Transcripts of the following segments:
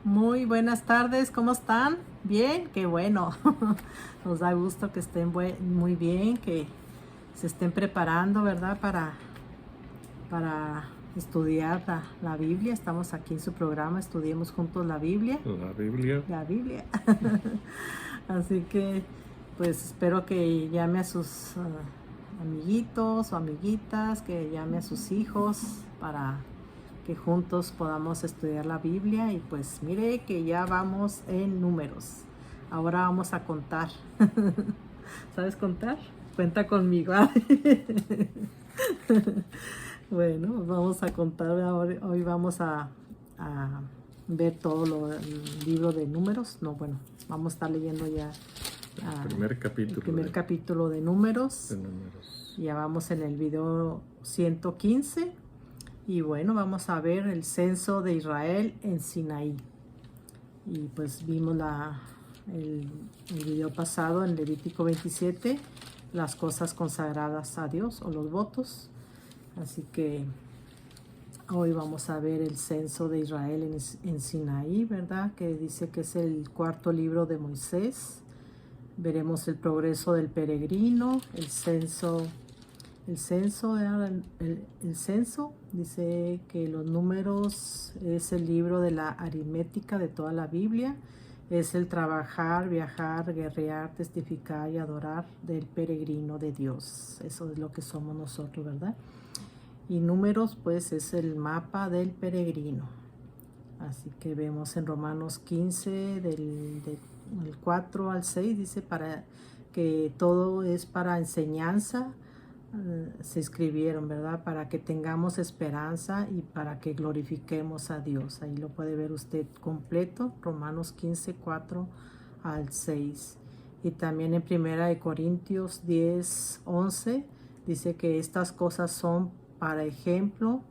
Muy buenas tardes, ¿cómo están? Bien, qué bueno. Nos da gusto que estén muy bien, que se estén preparando, ¿verdad? Para estudiar la Biblia. Estamos aquí en su programa, estudiemos juntos la Biblia. La Biblia. La Biblia. Así que, pues espero que llame a sus amiguitos o amiguitas, que llame a sus hijos para que juntos podamos estudiar la Biblia. Y pues mire que ya vamos en números. Ahora vamos a contar. ¿Sabes contar? Cuenta conmigo. Bueno, vamos a contar. Hoy vamos a ver el libro de números. No, bueno, vamos a estar leyendo ya El primer el capítulo primer capítulo de números. de Números. Ya vamos en el video 115. Y bueno, vamos a ver el censo de Israel en Sinaí. Y pues vimos el video pasado en Levítico 27, las cosas consagradas a Dios o los votos. Así que hoy vamos a ver el censo de Israel en Sinaí, ¿verdad? Que dice que es el cuarto libro de Moisés. Veremos el progreso del peregrino, el censo, dice que los números es el libro de la aritmética de toda la Biblia, es el trabajar, viajar, guerrear, testificar y adorar del peregrino de Dios. Eso es lo que somos nosotros, ¿verdad? Y números pues es el mapa del peregrino. Así que vemos en Romanos 15 del 4 al 6, dice para que todo es para enseñanza. Se escribieron, ¿verdad? Para que tengamos esperanza y para que glorifiquemos a Dios. Ahí lo puede ver usted completo, Romanos 15, 4 al 6. Y también en 1 Corintios 10, 11, dice que estas cosas son para ejemplo,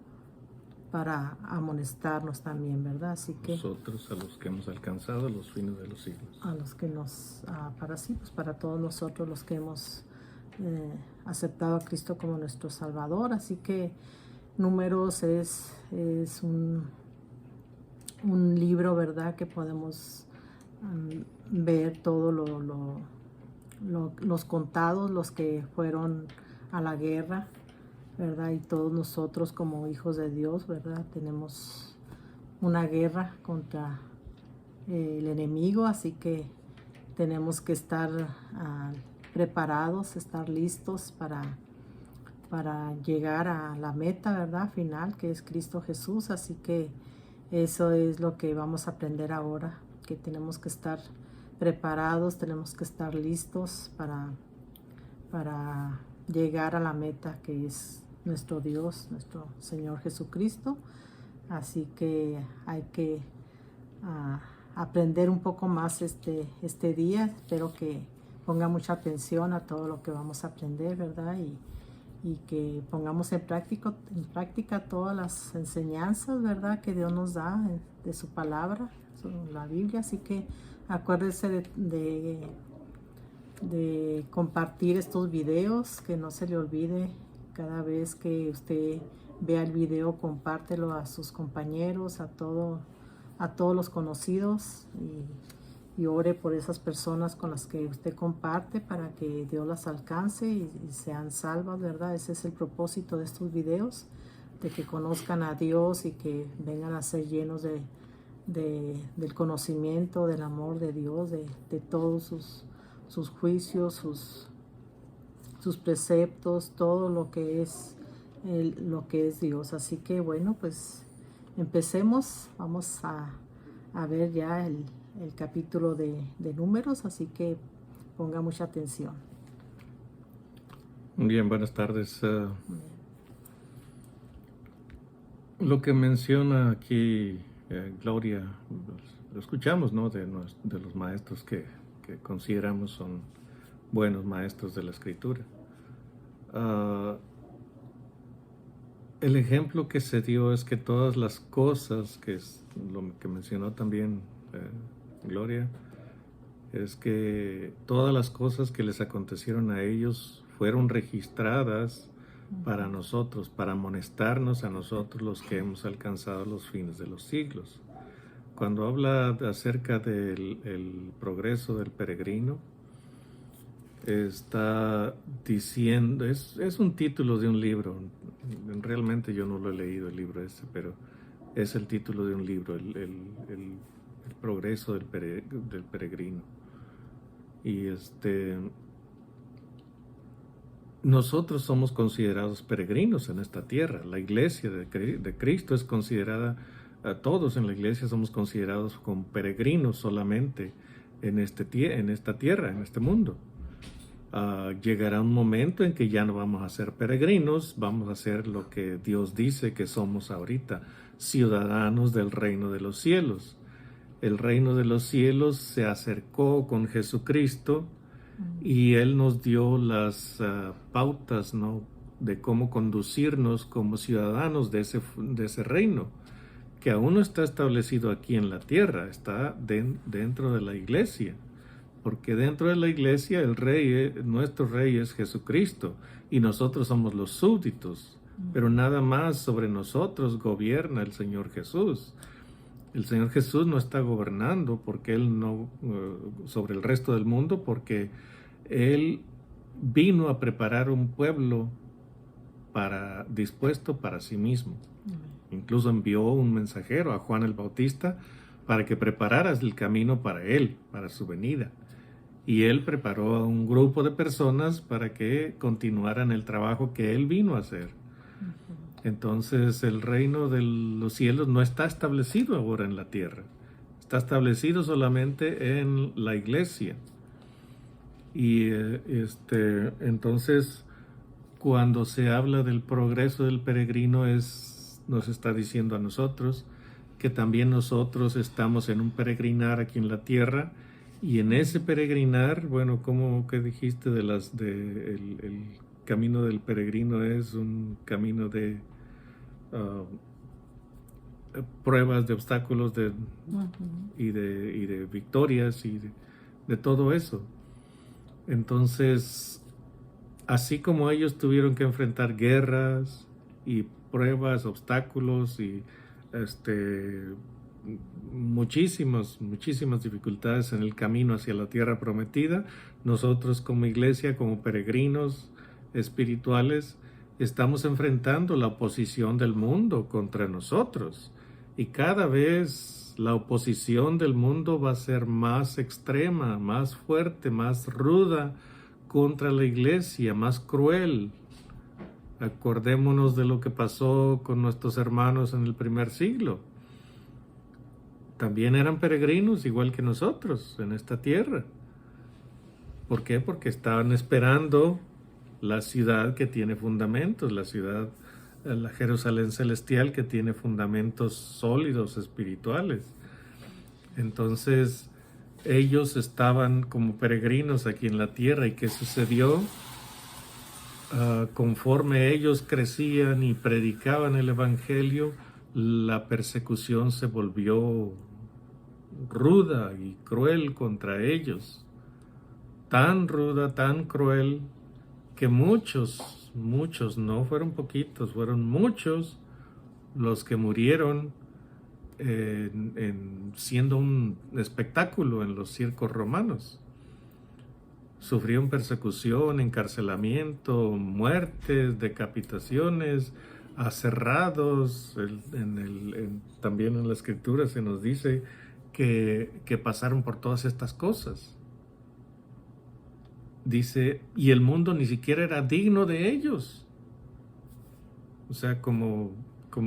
para amonestarnos también, ¿verdad? Así que Nosotros, a los que hemos alcanzado los fines de los siglos. a los que para todos nosotros los que hemos aceptado a Cristo como nuestro Salvador. Así que Números es un libro, ¿verdad? Que podemos ver todo los contados, los que fueron a la guerra, ¿verdad? Y todos nosotros como hijos de Dios, ¿verdad? Tenemos una guerra contra el enemigo, así que tenemos que estar preparados, estar listos para llegar a la meta, ¿verdad? Final, que es Cristo Jesús. Así que eso es lo que vamos a aprender ahora, que tenemos que estar preparados, tenemos que estar listos para llegar a la meta que es nuestro Dios, nuestro Señor Jesucristo. Así que hay que aprender un poco más este día. Espero que ponga mucha atención a todo lo que vamos a aprender, ¿verdad? Y que pongamos en práctica todas las enseñanzas, ¿verdad? Que Dios nos da de su palabra, la Biblia. Así que acuérdese de compartir estos videos, que no se le olvide. Cada vez que usted vea el video, compártelo a sus compañeros, a todos los conocidos, y ore por esas personas con las que usted comparte para que Dios las alcance y sean salvas, ¿verdad? Ese es el propósito de estos videos, de que conozcan a Dios y que vengan a ser llenos del conocimiento, del amor de Dios, de todos sus juicios, sus preceptos, todo lo que es Dios. Así que bueno, pues empecemos. Vamos a ver ya el capítulo de números, así que ponga mucha atención. Bien, buenas tardes. Lo que menciona aquí Gloria, lo escuchamos, ¿no? De los maestros que consideramos son buenos maestros de la Escritura. El ejemplo que se dio es que todas las cosas, que es lo que mencionó también Gloria, es que todas las cosas que les acontecieron a ellos fueron registradas para nosotros, para amonestarnos a nosotros los que hemos alcanzado los fines de los siglos. cuando habla acerca del el progreso del peregrino, está diciendo, es un título de un libro, realmente yo no lo he leído el libro ese, pero es el título de un libro, el progreso del peregrino. Y nosotros somos considerados peregrinos en esta tierra. La iglesia de Cristo es considerada, todos en la iglesia somos considerados como peregrinos solamente en esta tierra, en este mundo. Llegará un momento en que ya no vamos a ser peregrinos, vamos a ser lo que Dios dice que somos ahorita, ciudadanos del reino de los cielos. El reino de los cielos se acercó con Jesucristo y Él nos dio las pautas, ¿no?, de cómo conducirnos como ciudadanos de ese reino, que aún no está establecido aquí en la tierra, está dentro de la iglesia. Porque dentro de la iglesia nuestro rey es Jesucristo y nosotros somos los súbditos, pero nada más sobre nosotros gobierna el Señor Jesús. El Señor Jesús no está gobernando porque Él no sobre el resto del mundo, porque Él vino a preparar un pueblo dispuesto para sí mismo. Incluso envió un mensajero a Juan el Bautista para que preparara el camino para Él, para su venida. Y Él preparó a un grupo de personas para que continuaran el trabajo que Él vino a hacer. Entonces el reino de los cielos no está establecido ahora en la tierra. Está establecido solamente en la iglesia. Y entonces cuando se habla del progreso del peregrino nos está diciendo a nosotros que también nosotros estamos en un peregrinar aquí en la tierra. Y en ese peregrinar, bueno, ¿cómo que dijiste el camino del peregrino es un camino de pruebas, de obstáculos, y de victorias y de todo eso? Entonces, así como ellos tuvieron que enfrentar guerras y pruebas, obstáculos y muchísimas dificultades en el camino hacia la tierra prometida, nosotros como iglesia, como peregrinos espirituales, estamos enfrentando la oposición del mundo contra nosotros, y cada vez la oposición del mundo va a ser más extrema, más fuerte, más ruda contra la iglesia, más cruel. Acordémonos de lo que pasó con nuestros hermanos en el primer siglo. También eran peregrinos igual que nosotros en esta tierra. ¿Por qué? Porque estaban esperando la ciudad que tiene fundamentos, la Jerusalén celestial que tiene fundamentos sólidos espirituales. Entonces ellos estaban como peregrinos aquí en la tierra. ¿Y qué sucedió? Conforme ellos crecían y predicaban el evangelio, la persecución se volvió ruda y cruel contra ellos, tan ruda, tan cruel, que muchos, no fueron poquitos, fueron muchos los que murieron siendo un espectáculo en los circos romanos. Sufrieron persecución, encarcelamiento, muertes, decapitaciones, aserrados. También en la escritura se nos dice que pasaron por todas estas cosas. Dice, y el mundo ni siquiera era digno de ellos. O sea, como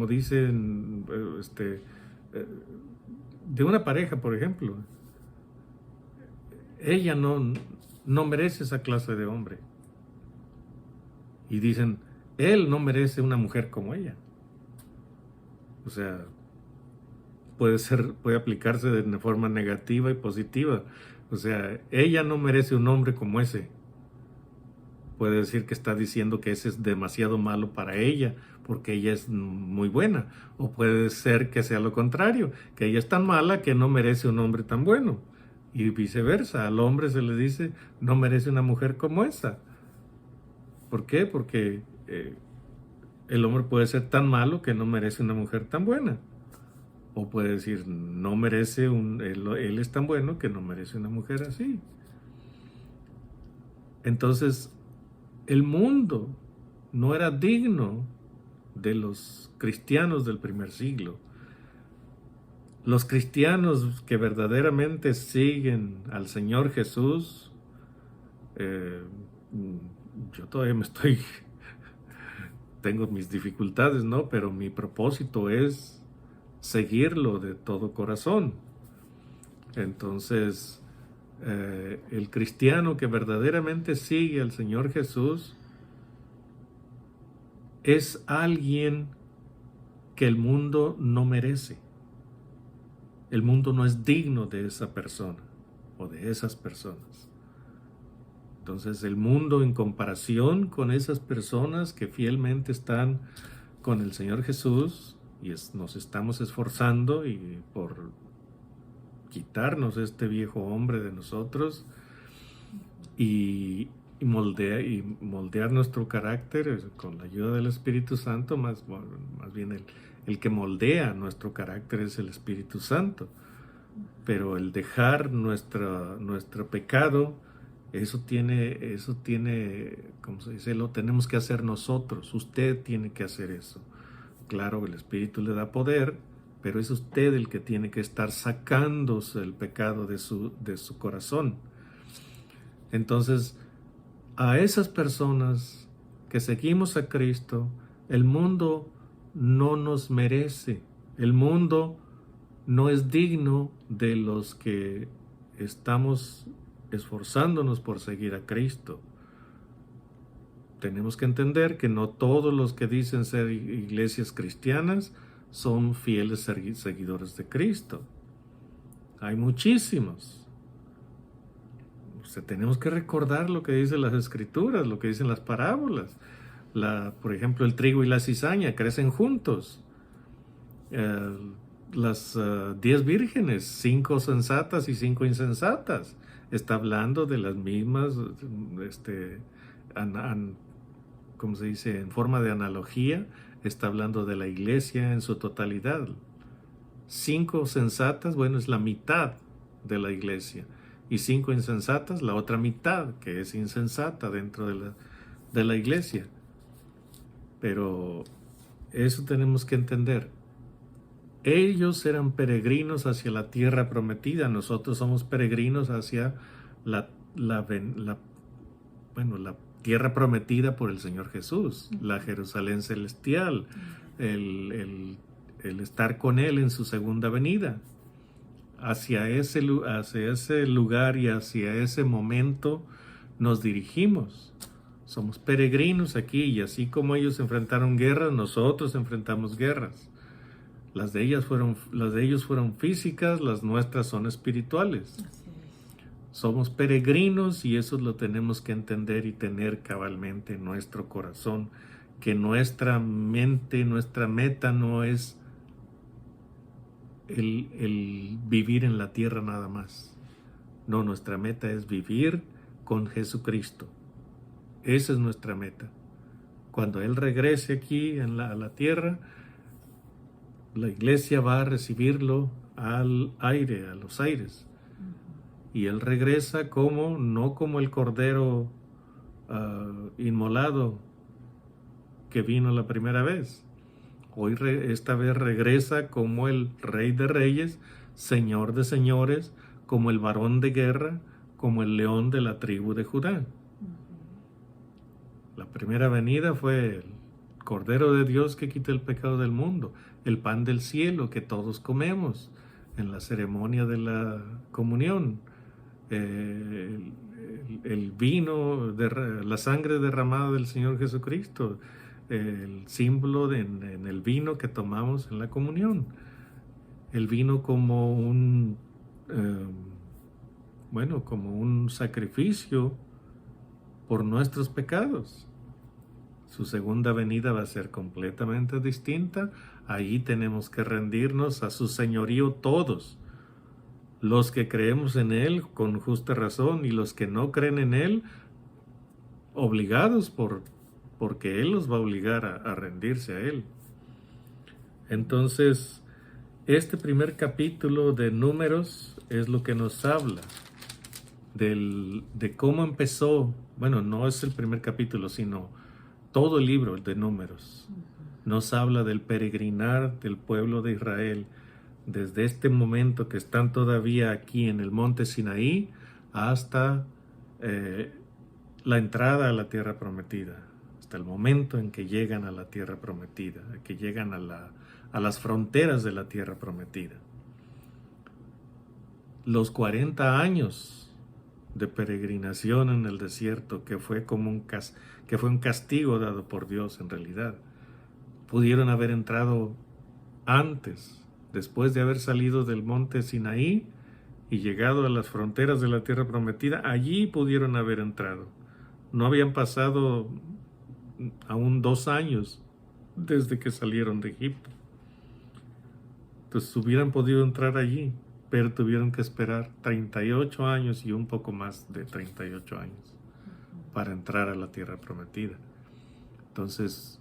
dicen, de una pareja, por ejemplo, ella no merece esa clase de hombre. Y dicen, él no merece una mujer como ella. O sea, puede aplicarse de forma negativa y positiva. O sea, ella no merece un hombre como ese. Puede decir que está diciendo que ese es demasiado malo para ella, porque ella es muy buena. O puede ser que sea lo contrario, que ella es tan mala que no merece un hombre tan bueno. Y viceversa, al hombre se le dice, no merece una mujer como esa. ¿Por qué? Porque el hombre puede ser tan malo que no merece una mujer tan buena. O puede decir, no merece él es tan bueno que no merece una mujer así. Entonces, el mundo no era digno de los cristianos del primer siglo. Los cristianos que verdaderamente siguen al Señor Jesús, yo todavía tengo mis dificultades, ¿no? Pero mi propósito es seguirlo de todo corazón. Entonces, el cristiano que verdaderamente sigue al Señor Jesús es alguien que el mundo no merece. El mundo no es digno de esa persona o de esas personas. Entonces, el mundo, en comparación con esas personas que fielmente están con el Señor Jesús, y nos estamos esforzando y por quitarnos este viejo hombre de nosotros y moldear nuestro carácter con la ayuda del Espíritu Santo, más bien el que moldea nuestro carácter es el Espíritu Santo. Pero el dejar nuestro pecado, eso tiene, ¿cómo se dice? Lo tenemos que hacer nosotros. Usted tiene que hacer eso. Claro, el Espíritu le da poder, pero es usted el que tiene que estar sacándose el pecado de su corazón. Entonces, a esas personas que seguimos a Cristo, el mundo no nos merece. El mundo no es digno de los que estamos esforzándonos por seguir a Cristo. Tenemos que entender que no todos los que dicen ser iglesias cristianas son fieles seguidores de Cristo. Hay muchísimos. Tenemos que recordar lo que dicen las Escrituras, lo que dicen las parábolas. Por ejemplo, el trigo y la cizaña crecen juntos. Las 10 vírgenes, 5 sensatas y 5 insensatas. Está hablando de las mismas, ¿cómo se dice? En forma de analogía, está hablando de la iglesia en su totalidad. 5 sensatas, bueno, es la mitad de la iglesia. Y 5 insensatas, la otra mitad, que es insensata dentro de la iglesia. Pero eso tenemos que entender. Ellos eran peregrinos hacia la tierra prometida. Nosotros somos peregrinos hacia la tierra prometida por el Señor Jesús, la Jerusalén celestial, el estar con Él en su segunda venida. Hacia ese lugar y hacia ese momento nos dirigimos. Somos peregrinos aquí, y así como ellos enfrentaron guerras, nosotros enfrentamos guerras. Las de ellos fueron físicas, las nuestras son espirituales. Somos peregrinos y eso lo tenemos que entender y tener cabalmente en nuestro corazón, que nuestra mente, nuestra meta no es el vivir en la tierra nada más. No, nuestra meta es vivir con Jesucristo. Esa es nuestra meta. Cuando Él regrese aquí a la tierra, la iglesia va a recibirlo al aire, a los aires. Y Él regresa no como el cordero inmolado que vino la primera vez. Esta vez regresa como el Rey de Reyes, Señor de Señores, como el varón de guerra, como el león de la tribu de Judá. La primera venida fue el Cordero de Dios que quita el pecado del mundo, el pan del cielo que todos comemos en la ceremonia de la comunión, el vino, la sangre derramada del Señor Jesucristo, el símbolo en el vino que tomamos en la comunión, el vino como un sacrificio por nuestros pecados. Su segunda venida va a ser completamente distinta. Ahí tenemos que rendirnos a su señorío todos. Los que creemos en Él con justa razón y los que no creen en Él, obligados porque Él los va a obligar a rendirse a Él. Entonces, este primer capítulo de Números es lo que nos habla de cómo empezó. Bueno, no es el primer capítulo, sino todo el libro de Números. Nos habla del peregrinar del pueblo de Israel desde este momento que están todavía aquí en el monte Sinaí hasta la entrada a la tierra prometida, hasta el momento en que llegan a la tierra prometida, que llegan a las fronteras de la tierra prometida. Los 40 años de peregrinación en el desierto, que fue un castigo dado por Dios en realidad, pudieron haber entrado antes, después de haber salido del monte Sinaí y llegado a las fronteras de la tierra prometida. Allí pudieron haber entrado. No habían pasado aún 2 años desde que salieron de Egipto. Entonces hubieran podido entrar allí, pero tuvieron que esperar 38 años y un poco más de 38 años para entrar a la tierra prometida. Entonces,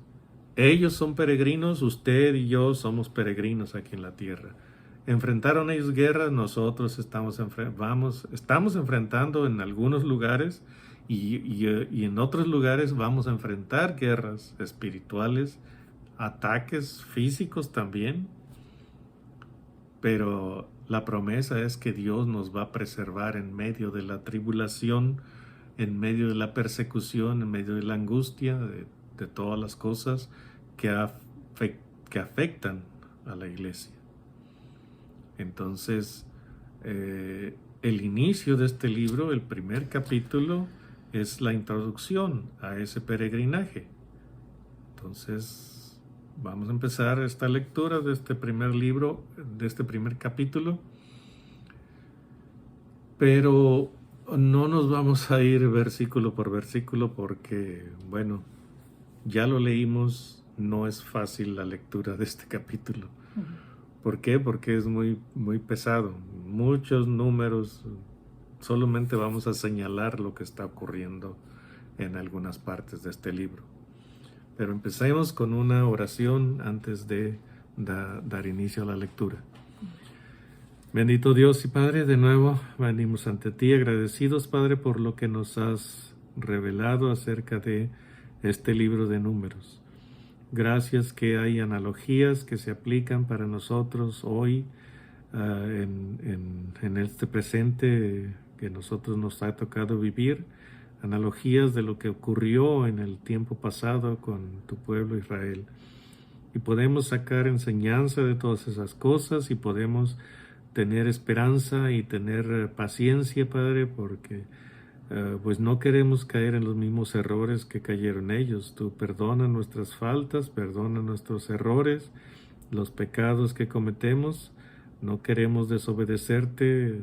ellos son peregrinos, usted y yo somos peregrinos aquí en la tierra. Enfrentaron ellos guerras, nosotros estamos enfrentando en algunos lugares y en otros lugares vamos a enfrentar guerras espirituales, ataques físicos también. Pero la promesa es que Dios nos va a preservar en medio de la tribulación, en medio de la persecución, en medio de la angustia, de todas las cosas que afectan a la iglesia. Entonces, el inicio de este libro, el primer capítulo, es la introducción a ese peregrinaje. Entonces, vamos a empezar esta lectura de este primer libro, de este primer capítulo, pero no nos vamos a ir versículo por versículo porque, bueno, ya lo leímos, no es fácil la lectura de este capítulo. ¿Por qué? Porque es muy, muy pesado, muchos números, solamente vamos a señalar lo que está ocurriendo en algunas partes de este libro. Pero empecemos con una oración antes de dar inicio a la lectura. Bendito Dios y Padre, de nuevo venimos ante ti agradecidos, Padre, por lo que nos has revelado acerca de este libro de Números. Gracias que hay analogías que se aplican para nosotros hoy en este presente que nosotros nos ha tocado vivir. Analogías de lo que ocurrió en el tiempo pasado con tu pueblo Israel. Y podemos sacar enseñanza de todas esas cosas y podemos tener esperanza y tener paciencia, Padre, porque pues no queremos caer en los mismos errores que cayeron ellos. Tú perdona nuestras faltas, perdona nuestros errores, los pecados que cometemos. No queremos desobedecerte.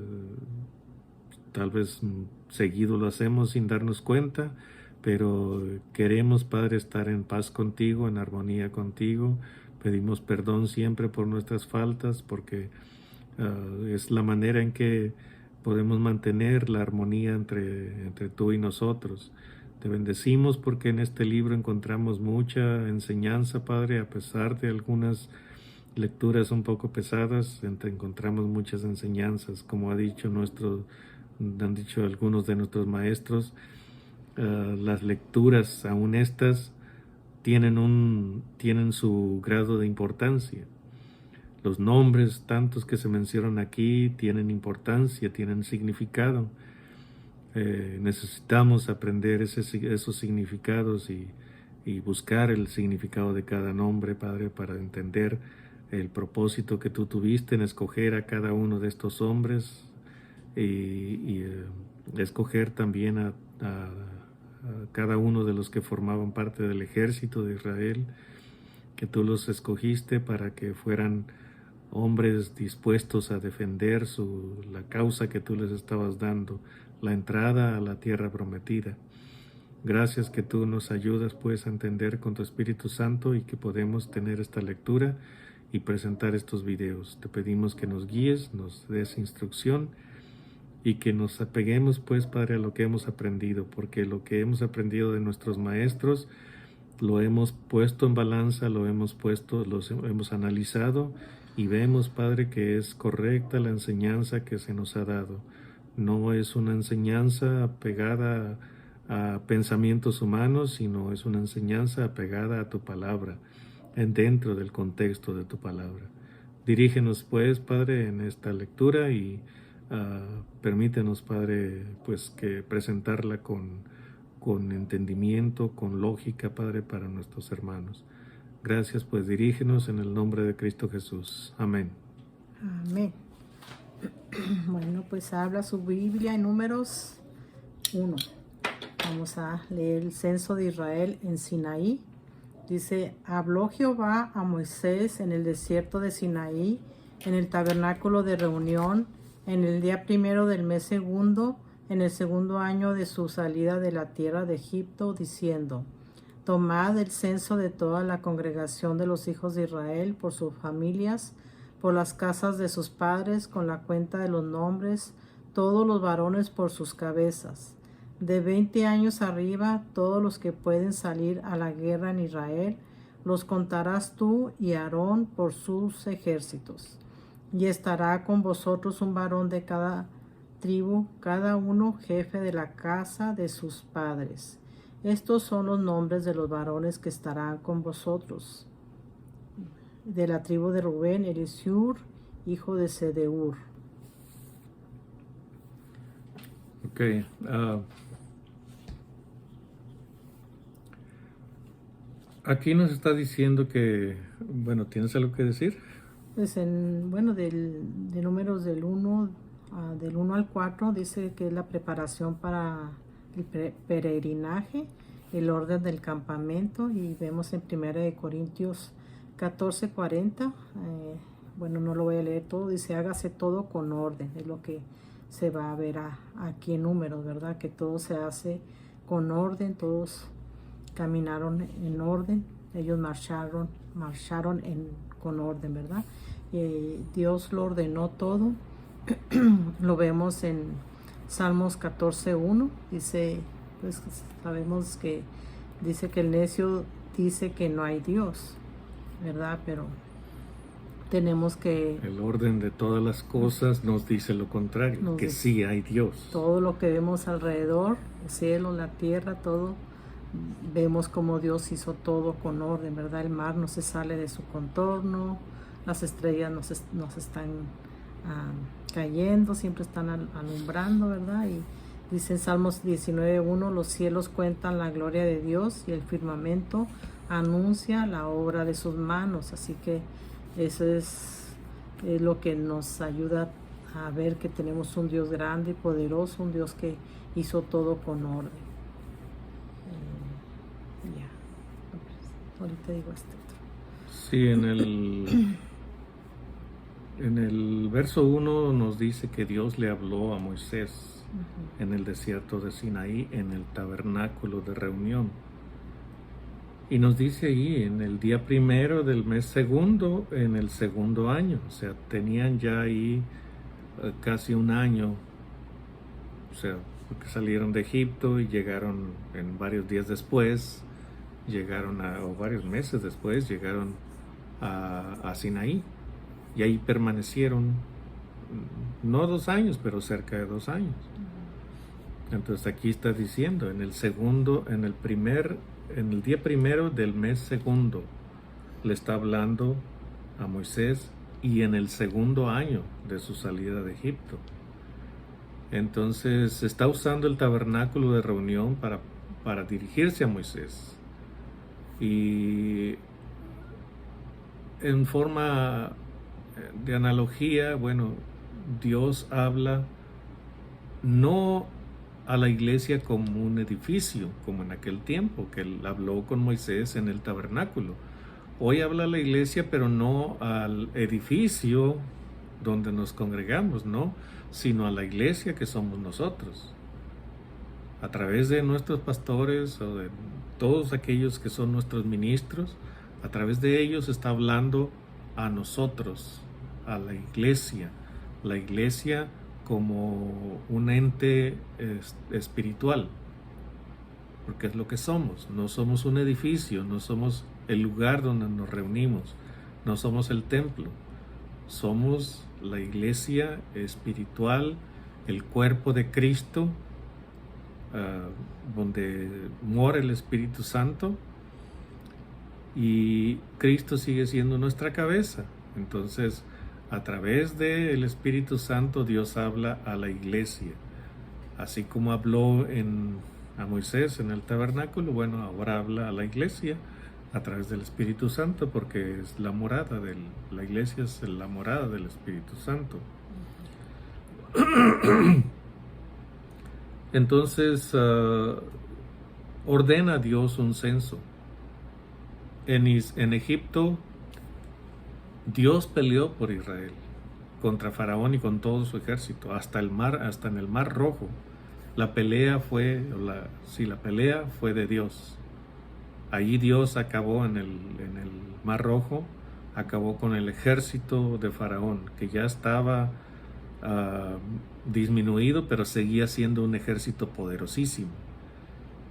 Tal vez seguido lo hacemos sin darnos cuenta, pero queremos, Padre, estar en paz contigo, en armonía contigo. Pedimos perdón siempre por nuestras faltas, porque es la manera en que podemos mantener la armonía entre tú y nosotros. Te bendecimos porque en este libro encontramos mucha enseñanza, Padre, a pesar de algunas lecturas un poco pesadas, encontramos muchas enseñanzas, como han dicho algunos de nuestros maestros. Las lecturas, aún estas, tienen su grado de importancia. Los nombres, tantos que se mencionan aquí, tienen importancia, tienen significado. Necesitamos aprender esos significados y buscar el significado de cada nombre, Padre, para entender el propósito que tú tuviste en escoger a cada uno de estos hombres y escoger también a cada uno de los que formaban parte del ejército de Israel, que tú los escogiste para que fueran hombres dispuestos a defender la causa que tú les estabas dando, la entrada a la tierra prometida. Gracias que tú nos ayudas pues a entender con tu Espíritu Santo y que podemos tener esta lectura y presentar estos videos. Te pedimos que nos guíes, nos des instrucción y que nos apeguemos pues, Padre, a lo que hemos aprendido, porque lo que hemos aprendido de nuestros maestros lo hemos puesto en balanza, lo hemos analizado y vemos, Padre, que es correcta la enseñanza que se nos ha dado. No es una enseñanza apegada a pensamientos humanos, sino es una enseñanza apegada a tu palabra, dentro del contexto de tu palabra. Dirígenos, pues, Padre, en esta lectura y permítenos, Padre, pues que presentarla con entendimiento, con lógica, Padre, para nuestros hermanos. Gracias, pues dirígenos en el nombre de Cristo Jesús. Amén. Amén. Bueno, pues habla su Biblia en Números 1. Vamos a leer el censo de Israel en Sinaí. Dice, habló Jehová a Moisés en el desierto de Sinaí, en el tabernáculo de reunión, en el día primero del mes segundo, en el segundo año de su salida de la tierra de Egipto, diciendo, tomad el censo de toda la congregación de los hijos de Israel por sus familias, por las casas de sus padres, con la cuenta de los nombres, todos los varones por sus cabezas. De 20 años arriba, todos los que pueden salir a la guerra en Israel, los contarás tú y Aarón por sus ejércitos. Y estará con vosotros un varón de cada tribu, cada uno jefe de la casa de sus padres. Estos son los nombres de los varones que estarán con vosotros. De la tribu de Rubén, Elisur, hijo de Sedeur. Ok. Aquí nos está diciendo que, bueno, ¿tienes algo que decir? Pues de números del 1 al 4 dice que es la preparación para el peregrinaje, el orden del campamento, y vemos en 1 Corintios 14:40, bueno, no lo voy a leer todo, dice hágase todo con orden, es lo que se va a ver aquí en Números, ¿verdad? Que todo se hace con orden, todos caminaron en orden, ellos marcharon con orden, ¿verdad? Dios lo ordenó todo. Lo vemos en Salmos 14:1, dice, pues sabemos que dice que el necio dice que no hay Dios, ¿verdad? Pero tenemos que... El orden de todas las cosas nos dice lo contrario, que sí hay Dios. Todo lo que vemos alrededor, el cielo, la tierra, todo, vemos como Dios hizo todo con orden, ¿verdad? El mar no se sale de su contorno, las estrellas nos están cayendo, siempre están alumbrando, ¿verdad? Y dice en Salmos 19:1, los cielos cuentan la gloria de Dios y el firmamento anuncia la obra de sus manos. Así que eso es lo que nos ayuda a ver que tenemos un Dios grande y poderoso, un Dios que hizo todo con orden. Ahorita digo esto. Sí, en el verso 1 nos dice que Dios le habló a Moisés en el desierto de Sinaí, en el tabernáculo de reunión. Y nos dice ahí, en el día primero del mes segundo, en el segundo año. O sea, tenían ya ahí casi un año. O sea, porque salieron de Egipto y llegaron en varios días después, o varios meses después, llegaron a Sinaí. Y ahí permanecieron, no 2 años, pero cerca de 2 años. Entonces aquí está diciendo, en el día primero del mes segundo, le está hablando a Moisés, y en el segundo año de su salida de Egipto. Entonces está usando el tabernáculo de reunión para dirigirse a Moisés. Y en forma de analogía, bueno, Dios habla no a la iglesia como un edificio, como en aquel tiempo, que Él habló con Moisés en el tabernáculo. Hoy habla a la iglesia, pero no al edificio donde nos congregamos, no, sino a la iglesia que somos nosotros. A través de nuestros pastores o de todos aquellos que son nuestros ministros, a través de ellos está hablando a nosotros, a la iglesia como un ente espiritual, porque es lo que somos. No somos un edificio, no somos el lugar donde nos reunimos, no somos el templo, somos la iglesia espiritual, el cuerpo de Cristo, donde mora el Espíritu Santo, y Cristo sigue siendo nuestra cabeza. Entonces, a través del Espíritu Santo, Dios habla a la iglesia. Así como habló a Moisés en el tabernáculo, bueno, ahora habla a la iglesia a través del Espíritu Santo, porque es la morada la iglesia es la morada del Espíritu Santo. Entonces, ordena a Dios un censo. En Egipto, Dios peleó por Israel contra Faraón y con todo su ejército, hasta en el Mar Rojo. La pelea fue de Dios. Allí Dios acabó en el Mar Rojo, acabó con el ejército de Faraón, que ya estaba disminuido, pero seguía siendo un ejército poderosísimo,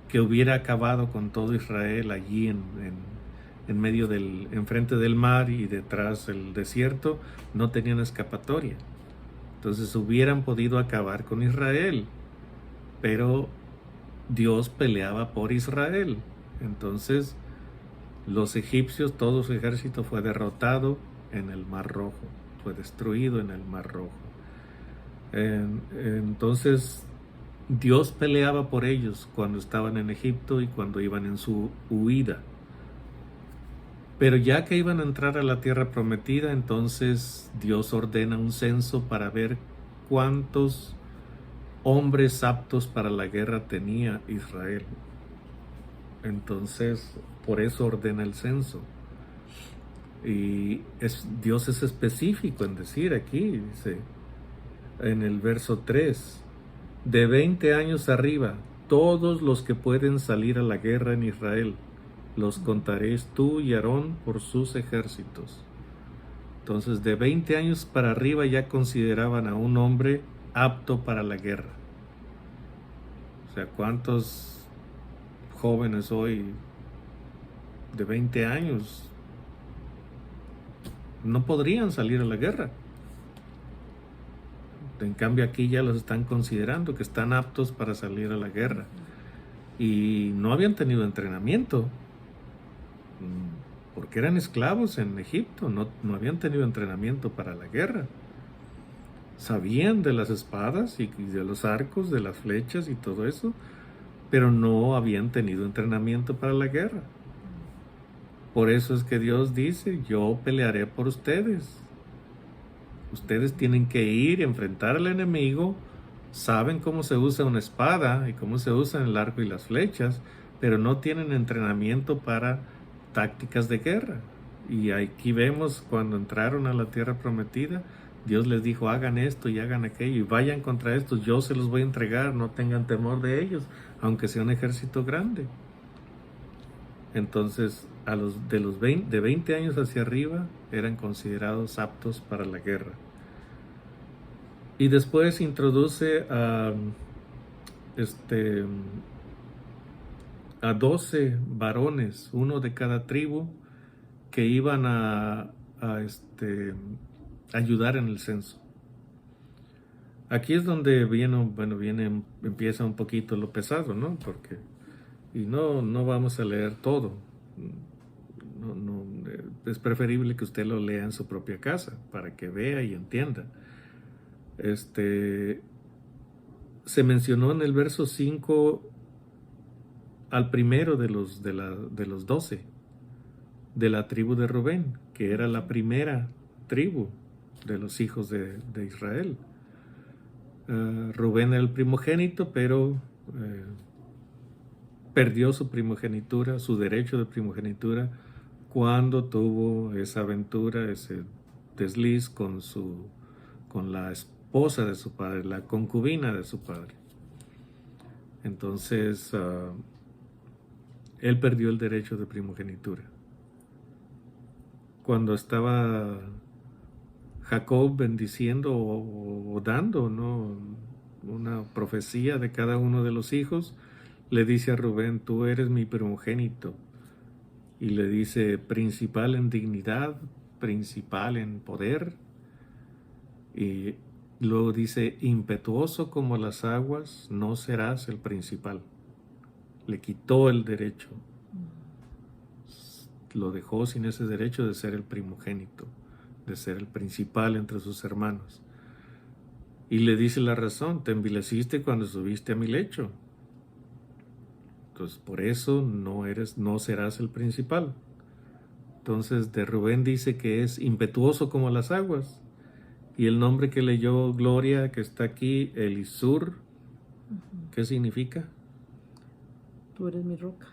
que hubiera acabado con todo Israel allí enfrente del mar y detrás del desierto. No tenían escapatoria. Entonces hubieran podido acabar con Israel, pero Dios peleaba por Israel. Entonces los egipcios, todo su ejército fue derrotado en el Mar Rojo, fue destruido en el Mar Rojo. Entonces Dios peleaba por ellos cuando estaban en Egipto y cuando iban en su huida. Pero ya que iban a entrar a la tierra prometida, entonces Dios ordena un censo para ver cuántos hombres aptos para la guerra tenía Israel. Entonces, por eso ordena el censo. Y Dios es específico en decir aquí, dice en el verso 3, de 20 años arriba, todos los que pueden salir a la guerra en Israel, los contaréis tú y Aarón por sus ejércitos. Entonces, de 20 años para arriba ya consideraban a un hombre apto para la guerra. O sea, ¿cuántos jóvenes hoy de 20 años no podrían salir a la guerra? En cambio, aquí ya los están considerando que están aptos para salir a la guerra. Y no habían tenido entrenamiento, porque eran esclavos en Egipto, no habían tenido entrenamiento para la guerra. Sabían de las espadas y de los arcos, de las flechas y todo eso, pero no habían tenido entrenamiento para la guerra. Por eso es que Dios dice, yo pelearé por ustedes. Ustedes tienen que ir y enfrentar al enemigo, saben cómo se usa una espada y cómo se usan el arco y las flechas, pero no tienen entrenamiento para tácticas de guerra. Y aquí vemos cuando entraron a la tierra prometida, Dios les dijo, hagan esto y hagan aquello y vayan contra estos, yo se los voy a entregar, no tengan temor de ellos, aunque sea un ejército grande. Entonces, de 20 años hacia arriba eran considerados aptos para la guerra. Y después introduce a 12 varones, uno de cada tribu, que iban a ayudar en el censo. Aquí es donde empieza un poquito lo pesado, ¿no? Y no vamos a leer todo. Es preferible que usted lo lea en su propia casa para que vea y entienda. Se mencionó en el verso 5 al primero de los 12 de la tribu de Rubén, que era la primera tribu de los hijos de Israel. Rubén era el primogénito, pero perdió su primogenitura, su derecho de primogenitura, cuando tuvo esa aventura, ese desliz con la esposa de su padre, la concubina de su padre. Entonces, él perdió el derecho de primogenitura. Cuando estaba Jacob bendiciendo o dando, ¿no?, una profecía de cada uno de los hijos, le dice a Rubén, tú eres mi primogénito. Y le dice, principal en dignidad, principal en poder, Y luego dice, impetuoso como las aguas, no serás el principal. Le quitó el derecho. Lo dejó sin ese derecho de ser el primogénito, de ser el principal entre sus hermanos. Y le dice la razón, te envileciste cuando subiste a mi lecho. Entonces, por eso no serás el principal. Entonces, de Rubén dice que es impetuoso como las aguas. Y el nombre que leyó Gloria, que está aquí, Elisur, ¿qué significa? Tú eres mi roca.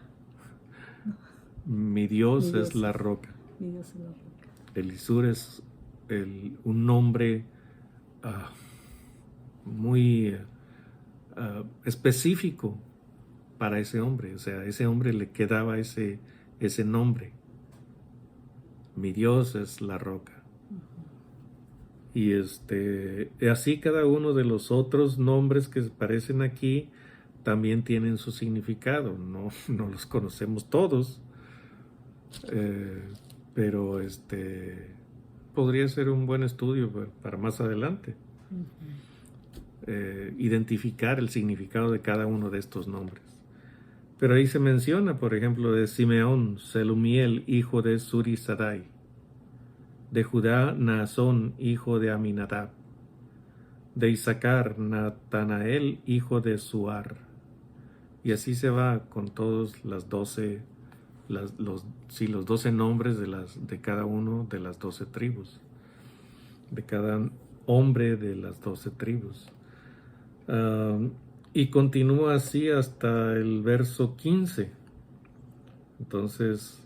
Mi Dios Mi es Dios. la roca. Mi Dios es la roca. Elisur es un nombre muy específico para ese hombre. O sea, a ese hombre le quedaba ese nombre. Mi Dios es la roca. Y así cada uno de los otros nombres que aparecen aquí también tienen su significado. No los conocemos todos, pero podría ser un buen estudio para más adelante. Identificar el significado de cada uno de estos nombres. Pero ahí se menciona, por ejemplo, de Simeón, Selumiel, hijo de Surisadai; de Judá, Naasón, hijo de Aminadab; de Isaacar, Natanael, hijo de Suar. Y así se va con todos los 12 nombres de cada uno de las 12 tribus, de cada hombre de las 12 tribus. Y continúa así hasta el verso 15. Entonces,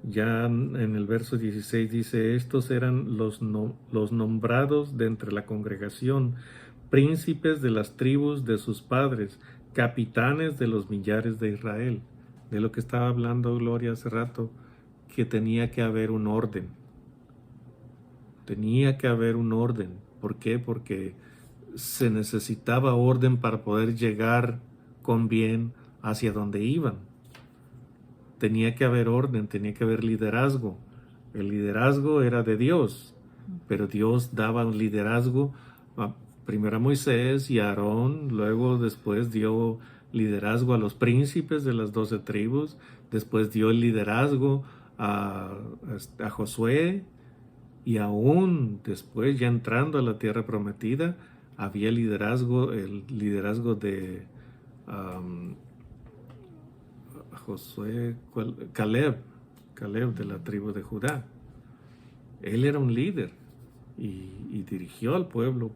ya en el verso 16 dice, estos eran los nombrados de entre la congregación, príncipes de las tribus de sus padres, capitanes de los millares de Israel. De lo que estaba hablando Gloria hace rato, que tenía que haber un orden. Tenía que haber un orden. ¿Por qué? Porque se necesitaba orden para poder llegar con bien hacia donde iban. Tenía que haber orden, tenía que haber liderazgo. El liderazgo era de Dios, pero Dios daba un liderazgo primero a Moisés y a Aarón, luego después dio liderazgo a los príncipes de las 12 tribus, después dio el liderazgo a Josué, y aún después, ya entrando a la tierra prometida, había el liderazgo de Josué, Caleb de la tribu de Judá. Él era un líder y dirigió al pueblo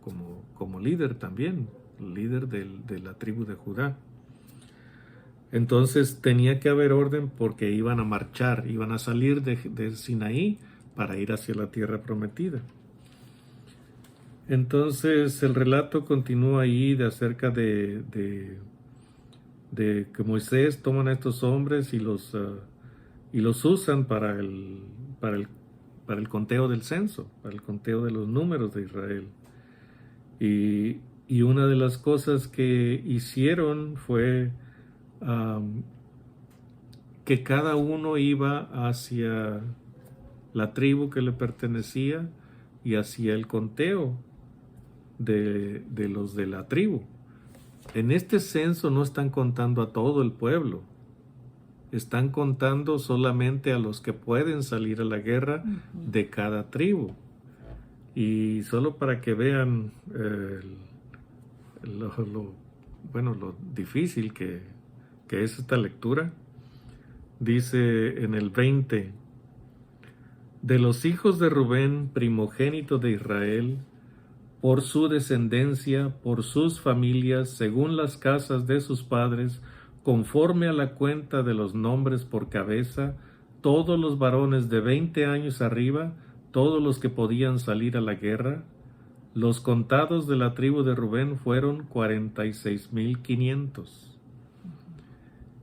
como líder también, líder de la tribu de Judá. Entonces tenía que haber orden porque iban a marchar, iban a salir de Sinaí para ir hacia la tierra prometida. Entonces el relato continúa ahí acerca de que Moisés toman a estos hombres y los usan para el conteo del censo, para el conteo de los números de Israel. Y una de las cosas que hicieron fue que cada uno iba hacia la tribu que le pertenecía y hacia el conteo de los de la tribu. En este censo no están contando a todo el pueblo, están contando solamente a los que pueden salir a la guerra de cada tribu. Y solo para que vean lo difícil que es esta lectura, dice en el 20, de los hijos de Rubén, primogénito de Israel, por su descendencia, por sus familias, según las casas de sus padres, conforme a la cuenta de los nombres por cabeza, todos los varones de 20 años arriba, todos los que podían salir a la guerra. Los contados de la tribu de Rubén fueron 46,500.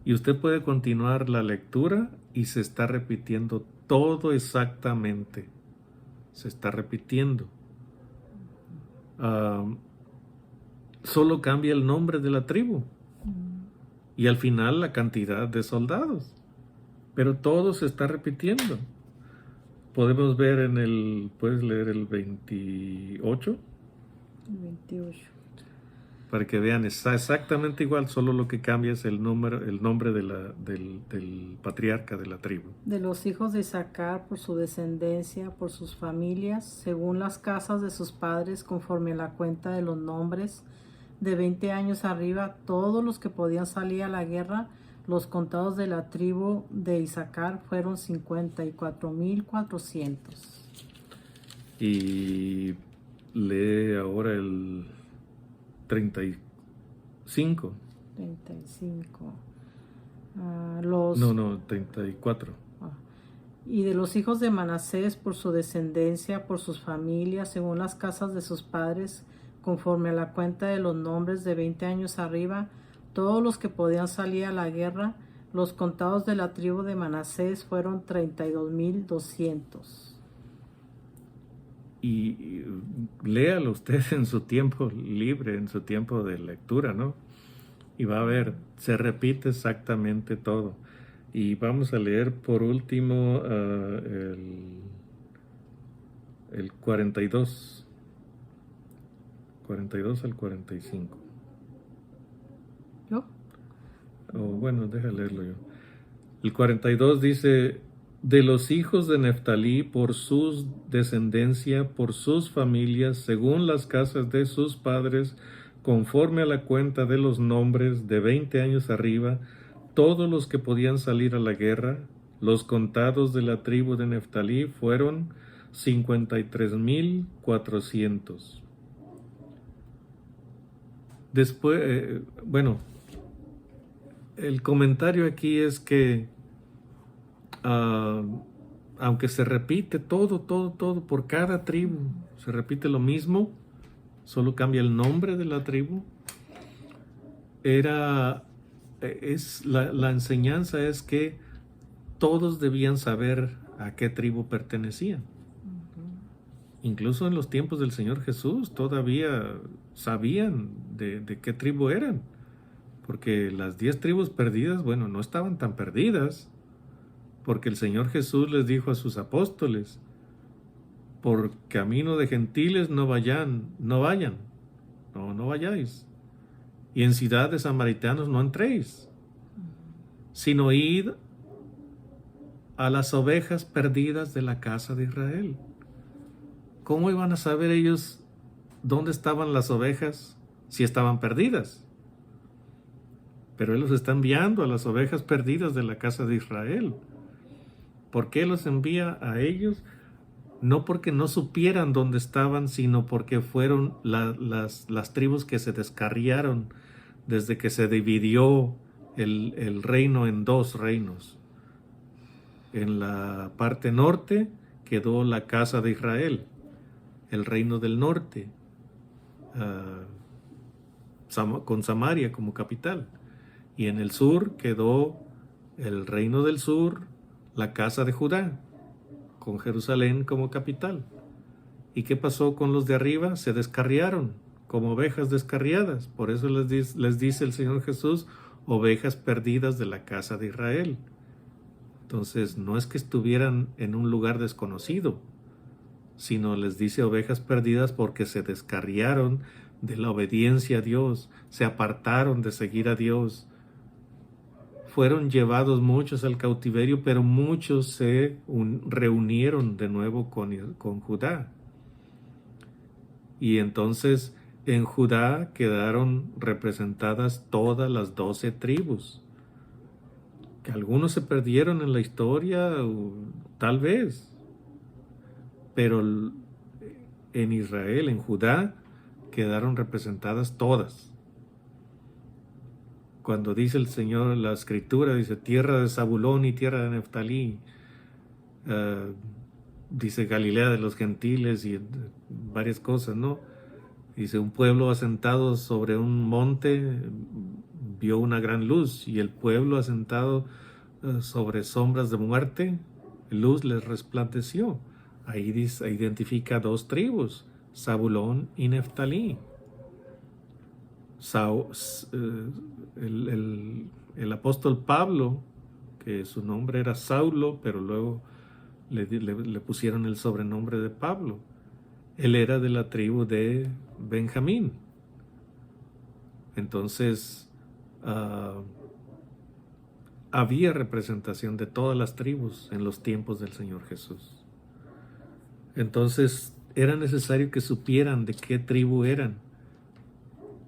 Y usted puede continuar la lectura y se está repitiendo todo exactamente. Se está repitiendo. Solo cambia el nombre de la tribu y al final la cantidad de soldados, pero todo se está repitiendo. Podemos ver puedes leer el 28. 28. Para que vean, está exactamente igual, solo lo que cambia es el nombre del patriarca de la tribu. De los hijos de Isaacar por su descendencia, por sus familias, según las casas de sus padres, conforme a la cuenta de los nombres, de 20 años arriba, todos los que podían salir a la guerra, los contados de la tribu de Isaacar fueron 54,400. Y lee ahora el 35. 35. 34. Y de los hijos de Manasés por su descendencia, por sus familias, según las casas de sus padres, conforme a la cuenta de los nombres de 20 años arriba, todos los que podían salir a la guerra, los contados de la tribu de Manasés fueron 32,200. Y léalo usted en su tiempo libre, en su tiempo de lectura, ¿no? Y va a ver, se repite exactamente todo. Y vamos a leer por último el 42. 42 al 45. ¿Yo? Bueno, déjame leerlo yo. El 42 dice: de los hijos de Neftalí, por su descendencia, por sus familias, según las casas de sus padres, conforme a la cuenta de los nombres, de 20 años arriba, todos los que podían salir a la guerra, los contados de la tribu de Neftalí fueron 53,400. Después, el comentario aquí es que aunque se repite todo por cada tribu, se repite lo mismo, solo cambia el nombre de la tribu. La enseñanza es que todos debían saber a qué tribu pertenecían. Incluso en los tiempos del Señor Jesús todavía sabían de qué tribu eran, porque las 10 tribus perdidas, no estaban tan perdidas, porque el Señor Jesús les dijo a sus apóstoles: por camino de gentiles no vayáis, y en ciudad de samaritanos no entréis, sino id a las ovejas perdidas de la casa de Israel. ¿Cómo iban a saber ellos dónde estaban las ovejas si estaban perdidas? Pero Él los está enviando a las ovejas perdidas de la casa de Israel. ¿Por qué los envía a ellos? No porque no supieran dónde estaban, sino porque fueron las tribus que se descarriaron desde que se dividió el reino en 2 reinos. En la parte norte quedó la casa de Israel, el reino del norte, con Samaria como capital. Y en el sur quedó el reino del sur, la casa de Judá, con Jerusalén como capital. ¿Y qué pasó con los de arriba? Se descarriaron como ovejas descarriadas. Por eso les dice el Señor Jesús: ovejas perdidas de la casa de Israel. Entonces, no es que estuvieran en un lugar desconocido, sino les dice ovejas perdidas porque se descarriaron de la obediencia a Dios, se apartaron de seguir a Dios. Fueron llevados muchos al cautiverio, pero muchos se reunieron de nuevo con Judá. Y entonces en Judá quedaron representadas todas las 12 tribus. Que algunos se perdieron en la historia, tal vez. Pero en Israel, en Judá, quedaron representadas todas. Cuando dice el Señor, la Escritura dice tierra de Zabulón y tierra de Neftalí, dice Galilea de los gentiles y varias cosas, ¿no? Dice: un pueblo asentado sobre un monte vio una gran luz, y el pueblo asentado sobre sombras de muerte, luz les resplandeció. Ahí identifica 2 tribus, Zabulón y Neftalí. El apóstol Pablo, que su nombre era Saulo, pero luego le pusieron el sobrenombre de Pablo. él era de la tribu de Benjamín. Entonces, había representación de todas las tribus en los tiempos del Señor Jesús. Entonces, era necesario que supieran de qué tribu eran.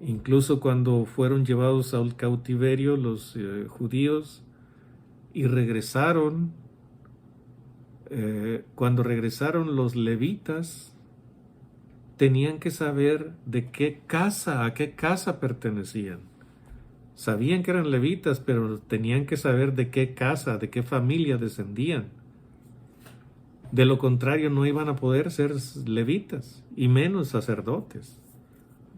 Incluso cuando fueron llevados al cautiverio los judíos y regresaron, cuando regresaron los levitas, tenían que saber de qué casa, a qué casa pertenecían. Sabían que eran levitas, pero tenían que saber de qué casa, de qué familia descendían. De lo contrario, no iban a poder ser levitas, y menos sacerdotes.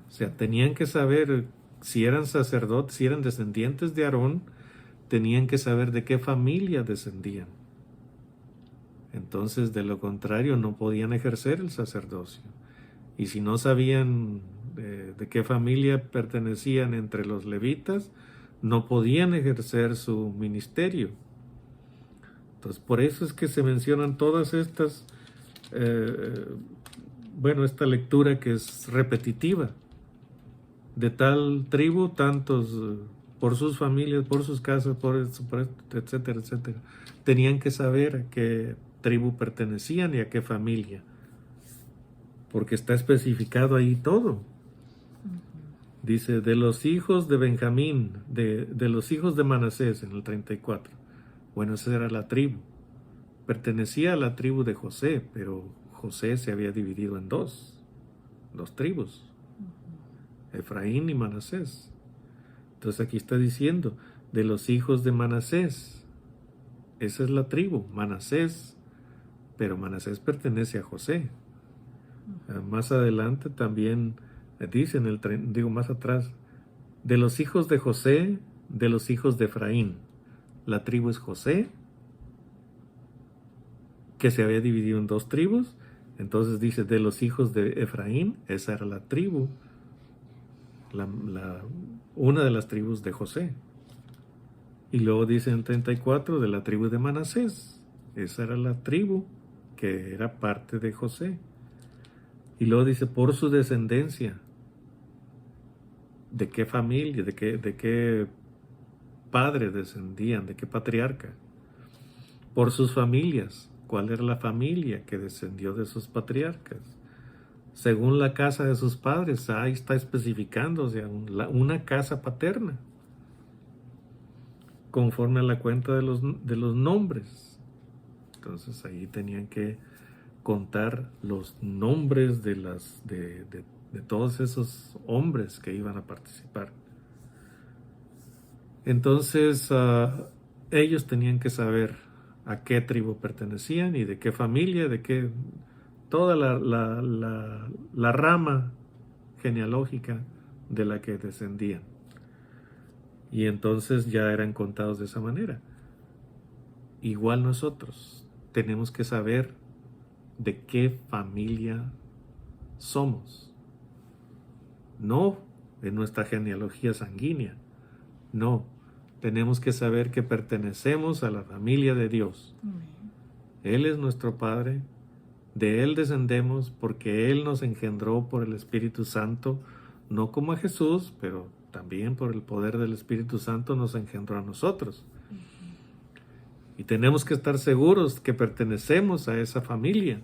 O sea, tenían que saber si eran sacerdotes, si eran descendientes de Aarón, tenían que saber de qué familia descendían. Entonces, de lo contrario, no podían ejercer el sacerdocio. Y si no sabían de qué familia pertenecían entre los levitas, no podían ejercer su ministerio. Entonces, por eso es que se mencionan todas estas, esta lectura que es repetitiva. De tal tribu, tantos, por sus familias, por sus casas, por esto, etcétera, etcétera. Tenían que saber a qué tribu pertenecían y a qué familia. Porque está especificado ahí todo. Dice, de los hijos de Benjamín, de los hijos de Manasés, en el 34. Bueno, esa era la tribu. Pertenecía a la tribu de José, pero José se había dividido en dos tribus, Efraín y Manasés. Entonces aquí está diciendo, de los hijos de Manasés. Esa es la tribu, Manasés, pero Manasés pertenece a José. Más adelante también dice, más atrás, de los hijos de José, de los hijos de Efraín. La tribu es José, que se había dividido en dos tribus. Entonces dice, de los hijos de Efraín, esa era la tribu, una de las tribus de José. Y luego dice en 34, de la tribu de Manasés, esa era la tribu que era parte de José. Y luego dice, por su descendencia, ¿de qué familia, de qué padre descendían, de qué patriarca? Por sus familias, ¿cuál era la familia que descendió de sus patriarcas? Según la casa de sus padres, ahí está especificando, o sea, una casa paterna, conforme a la cuenta de los nombres. Entonces ahí tenían que contar los nombres de todos esos hombres que iban a participar. Entonces ellos tenían que saber a qué tribu pertenecían y de qué familia, de qué, toda la rama genealógica de la que descendían. Y entonces ya eran contados de esa manera. Igual nosotros tenemos que saber de qué familia somos. No en nuestra genealogía sanguínea. No, tenemos que saber que pertenecemos a la familia de Dios. Él es nuestro Padre, de Él descendemos porque Él nos engendró por el Espíritu Santo, no como a Jesús, pero también por el poder del Espíritu Santo nos engendró a nosotros. Y tenemos que estar seguros que pertenecemos a esa familia.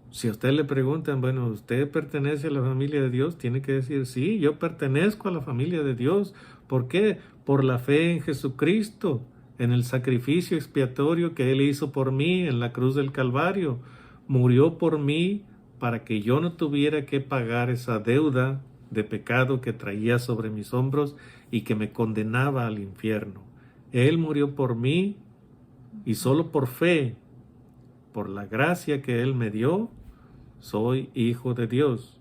Si a usted le preguntan, bueno, ¿usted pertenece a la familia de Dios? Tiene que decir, sí, yo pertenezco a la familia de Dios. ¿Por qué? Por la fe en Jesucristo, en el sacrificio expiatorio que Él hizo por mí en la cruz del Calvario. Murió por mí para que yo no tuviera que pagar esa deuda de pecado que traía sobre mis hombros y que me condenaba al infierno. Él murió por mí y solo por fe, por la gracia que Él me dio, soy hijo de Dios.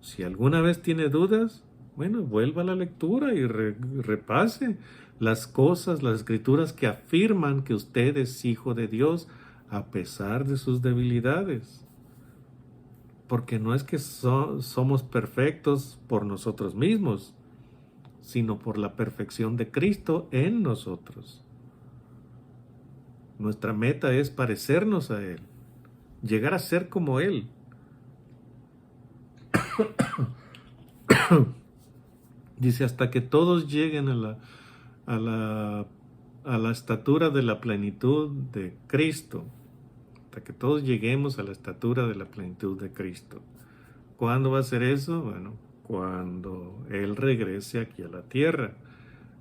Si alguna vez tiene dudas, bueno, vuelva a la lectura y repase las cosas, las escrituras que afirman que usted es hijo de Dios a pesar de sus debilidades. Porque no es que somos perfectos por nosotros mismos, sino por la perfección de Cristo en nosotros. Nuestra meta es parecernos a Él. llegar a ser como Él. Dice, hasta que todos lleguen a la estatura de la plenitud de Cristo. Hasta que todos lleguemos a la estatura de la plenitud de Cristo. ¿Cuándo va a ser eso? Bueno, cuando Él regrese aquí a la tierra.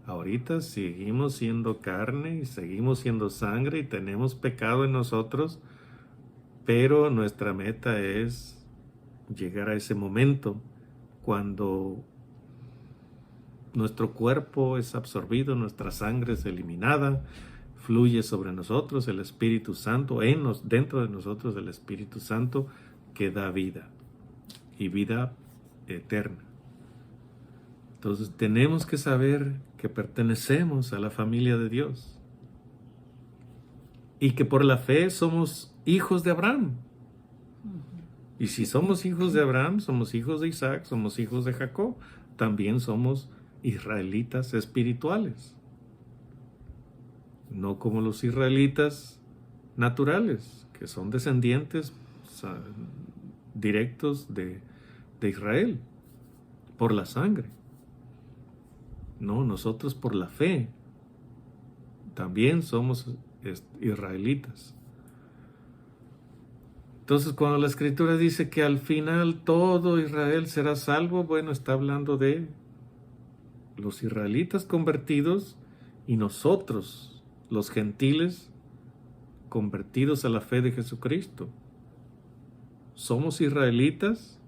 Ahorita seguimos siendo carne y seguimos siendo sangre y tenemos pecado en nosotros, pero nuestra meta es llegar a ese momento cuando nuestro cuerpo es absorbido, nuestra sangre es eliminada, fluye sobre nosotros el Espíritu Santo, dentro de nosotros el Espíritu Santo que da vida y vida eterna. Entonces tenemos que saber que pertenecemos a la familia de Dios y que por la fe somos hijos de Abraham. Y si somos hijos de Abraham, somos hijos de Isaac, somos hijos de Jacob, también somos israelitas espirituales. No como los israelitas naturales, que son descendientes directos de Israel, por la sangre. No, nosotros por la fe también somos israelitas. Entonces, cuando la Escritura dice que al final todo Israel será salvo, bueno, está hablando de los israelitas convertidos y nosotros, los gentiles, convertidos a la fe de Jesucristo. Somos israelitas,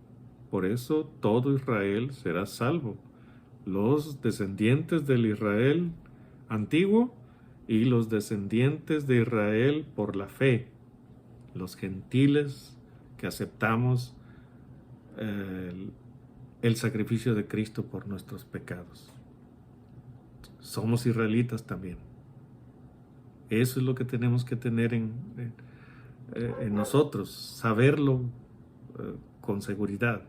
por eso todo Israel será salvo. Los descendientes del Israel antiguo y los descendientes de Israel por la fe. Los gentiles que aceptamos el sacrificio de Cristo por nuestros pecados. Somos israelitas también. Eso es lo que tenemos que tener en nosotros, saberlo con seguridad.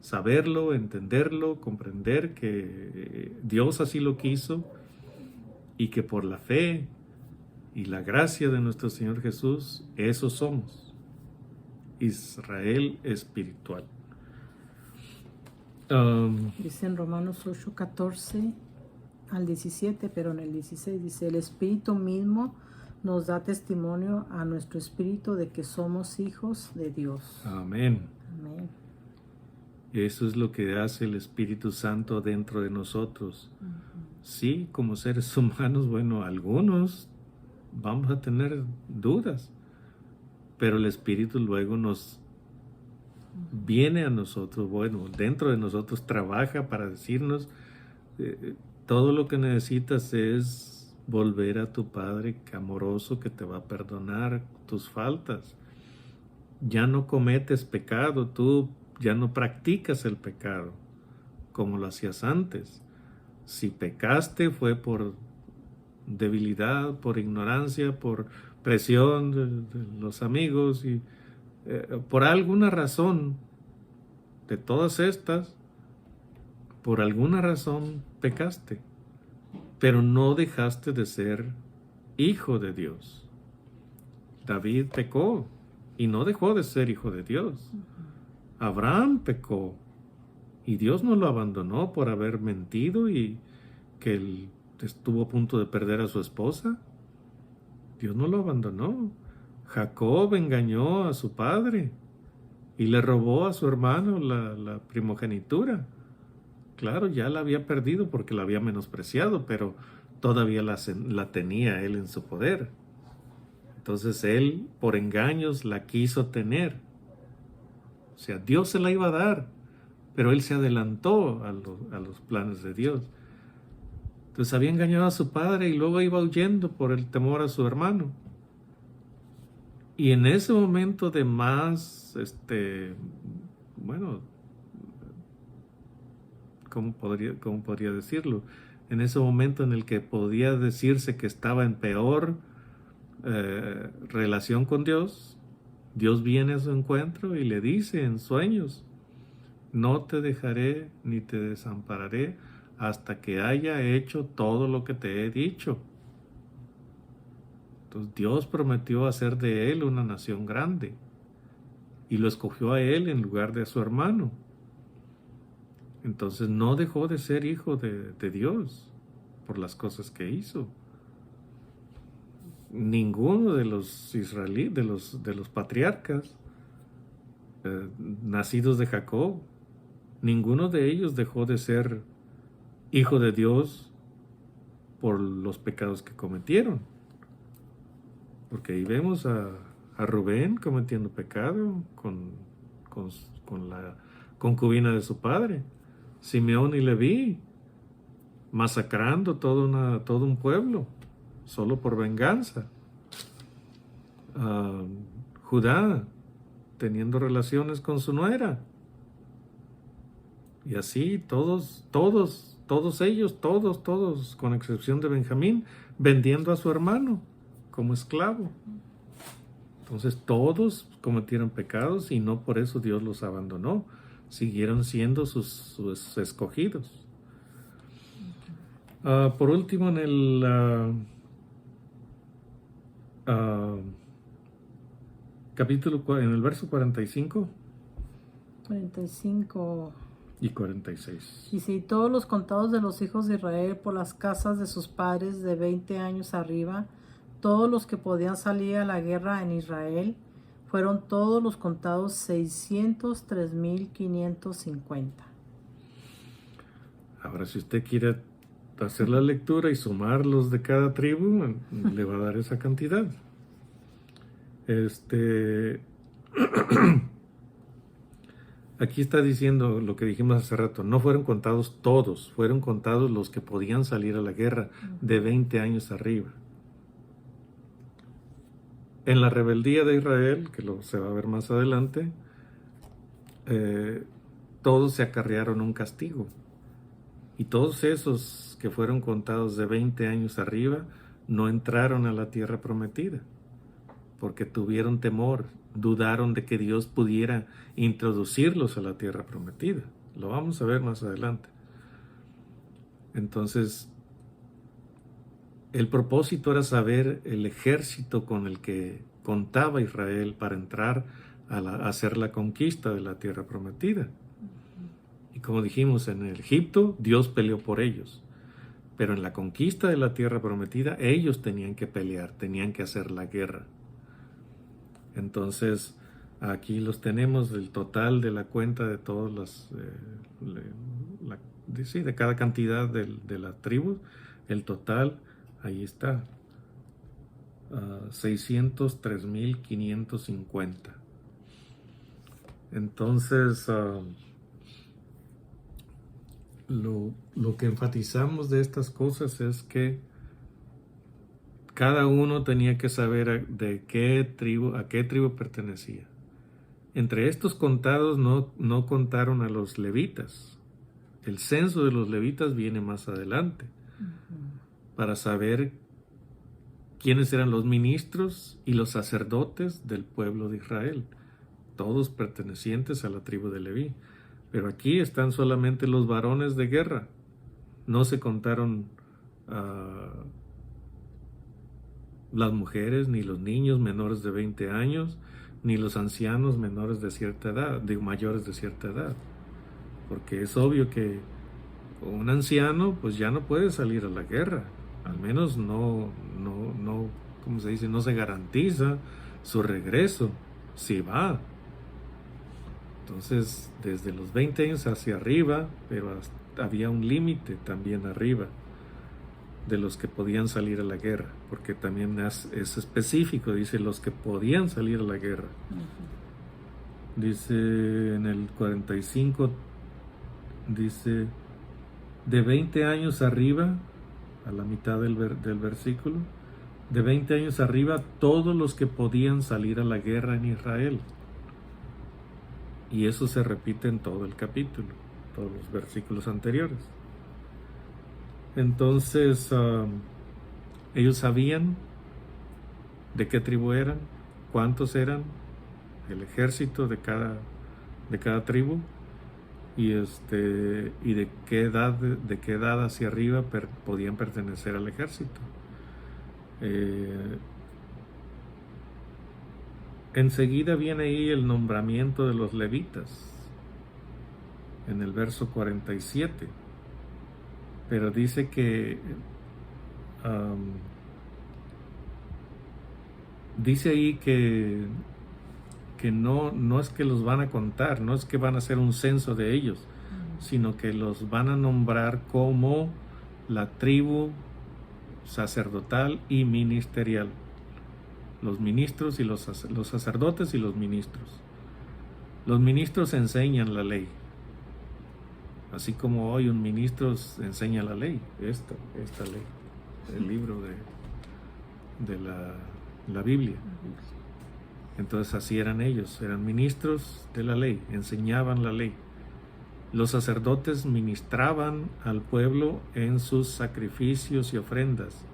Saberlo, entenderlo, comprender que Dios así lo quiso y que por la fe y la gracia de nuestro Señor Jesús, eso somos. Israel espiritual. Dice en Romanos 8, 14 al 17, pero en el 16 dice, el Espíritu mismo nos da testimonio a nuestro espíritu de que somos hijos de Dios. Amén. Amén. Eso es lo que hace el Espíritu Santo dentro de nosotros. Sí, como seres humanos, bueno, algunos vamos a tener dudas, pero el Espíritu luego nos viene a nosotros, bueno, dentro de nosotros trabaja para decirnos, todo lo que necesitas es volver a tu Padre amoroso que te va a perdonar tus faltas. Ya no cometes pecado, tú ya no practicas el pecado como lo hacías antes. Si pecaste fue por debilidad, por ignorancia, por presión de los amigos y por alguna razón de todas estas, por alguna razón pecaste, pero no dejaste de ser hijo de Dios. David pecó y no dejó de ser hijo de Dios. Abraham pecó y Dios no lo abandonó por haber mentido y que él estuvo a punto de perder a su esposa. Dios no lo abandonó. Jacob engañó a su padre y le robó a su hermano la primogenitura. Claro, ya la había perdido porque la había menospreciado, pero todavía la tenía él en su poder. Entonces él, por engaños, la quiso tener. O sea, Dios se la iba a dar, pero él se adelantó a los planes de Dios. Entonces había engañado a su padre y luego iba huyendo por el temor a su hermano. Y en ese momento de más, bueno, ¿cómo podría decirlo? En ese momento en el que podía decirse que estaba en peor relación con Dios, Dios viene a su encuentro y le dice en sueños, no te dejaré ni te desampararé hasta que haya hecho todo lo que te he dicho. Entonces Dios prometió hacer de él una nación grande y lo escogió a él en lugar de a su hermano. Entonces no dejó de ser hijo de Dios por las cosas que hizo. Ninguno de los israelíes, de los patriarcas nacidos de Jacob, ninguno de ellos dejó de ser hijo de Dios por los pecados que cometieron. Porque ahí vemos a Rubén cometiendo pecado con la concubina de su padre. Simeón y Leví masacrando todo un pueblo solo por venganza. Judá teniendo relaciones con su nuera. Y así todos ellos, con excepción de Benjamín, vendiendo a su hermano como esclavo. Entonces todos cometieron pecados y no por eso Dios los abandonó. Siguieron siendo sus escogidos. Por último, en el en el verso 45 y 46. Dice, y todos los contados de los hijos de Israel por las casas de sus padres de 20 años arriba, todos los que podían salir a la guerra en Israel, fueron todos los contados 603,550. Ahora, si usted quiere hacer la lectura y sumar los de cada tribu, le va a dar esa cantidad. Aquí está diciendo lo que dijimos hace rato, no fueron contados todos, fueron contados los que podían salir a la guerra de 20 años arriba. En la rebeldía de Israel, que se va a ver más adelante, todos se acarrearon un castigo. Y todos esos que fueron contados de 20 años arriba no entraron a la tierra prometida, porque tuvieron temor, dudaron de que Dios pudiera introducirlos a la tierra prometida. Lo vamos a ver más adelante. Entonces, el propósito era saber el ejército con el que contaba Israel para entrar a hacer la conquista de la tierra prometida. Y como dijimos, en Egipto Dios peleó por ellos, pero en la conquista de la tierra prometida ellos tenían que pelear, tenían que hacer la guerra. Entonces aquí los tenemos, el total de la cuenta de todas las, de cada cantidad de las tribus, el total, ahí está, 603,550. Entonces, lo que enfatizamos de estas cosas es que cada uno tenía que saber a qué tribu pertenecía. Entre estos contados no contaron a los levitas. El censo de los levitas viene más adelante, para saber quiénes eran los ministros y los sacerdotes del pueblo de Israel, todos pertenecientes a la tribu de Leví. Pero aquí están solamente los varones de guerra. No se contaron las mujeres, ni los niños menores de 20 años, ni los ancianos menores de cierta edad, mayores de cierta edad. Porque es obvio que un anciano pues ya no puede salir a la guerra. Al menos no, ¿cómo se dice? No se garantiza su regreso si va. Entonces, desde los 20 años hacia arriba, pero había un límite también arriba de los que podían salir a la guerra, porque también es específico, dice los que podían salir a la guerra. Dice en el 45, dice, de 20 años arriba, a la mitad del versículo, de 20 años arriba, todos los que podían salir a la guerra en Israel. Y eso se repite en todo el capítulo, todos los versículos anteriores. Entonces, ellos sabían de qué tribu eran, cuántos eran, el ejército de cada tribu, y de qué edad hacia arriba podían pertenecer al ejército. enseguida viene ahí el nombramiento de los levitas, en el verso 47. Pero dice que dice ahí que no es que los van a contar, no es que van a hacer un censo de ellos, sino que los van a nombrar como la tribu sacerdotal y ministerial. Los ministros y los sacerdotes y los ministros. Los ministros enseñan la ley, así como hoy un ministro enseña la ley, esta ley, el libro de la Biblia. Entonces así eran ellos, eran ministros de la ley, enseñaban la ley. Los sacerdotes ministraban al pueblo en sus sacrificios y ofrendas.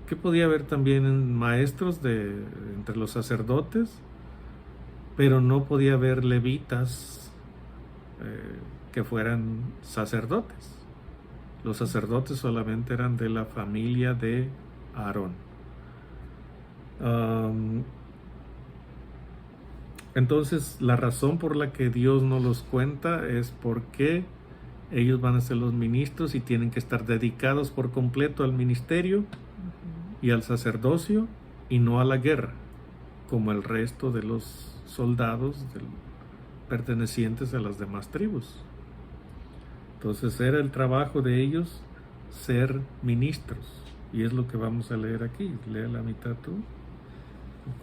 ¿Qué podía haber también maestros entre los sacerdotes? Pero no podía haber levitas que fueran sacerdotes. Los sacerdotes solamente eran de la familia de Aarón. Entonces, la razón por la que Dios no los cuenta es porque ellos van a ser los ministros y tienen que estar dedicados por completo al ministerio y al sacerdocio y no a la guerra, como el resto de los soldados pertenecientes a las demás tribus. Entonces, era el trabajo de ellos ser ministros, y es lo que vamos a leer aquí. Lea la mitad tú.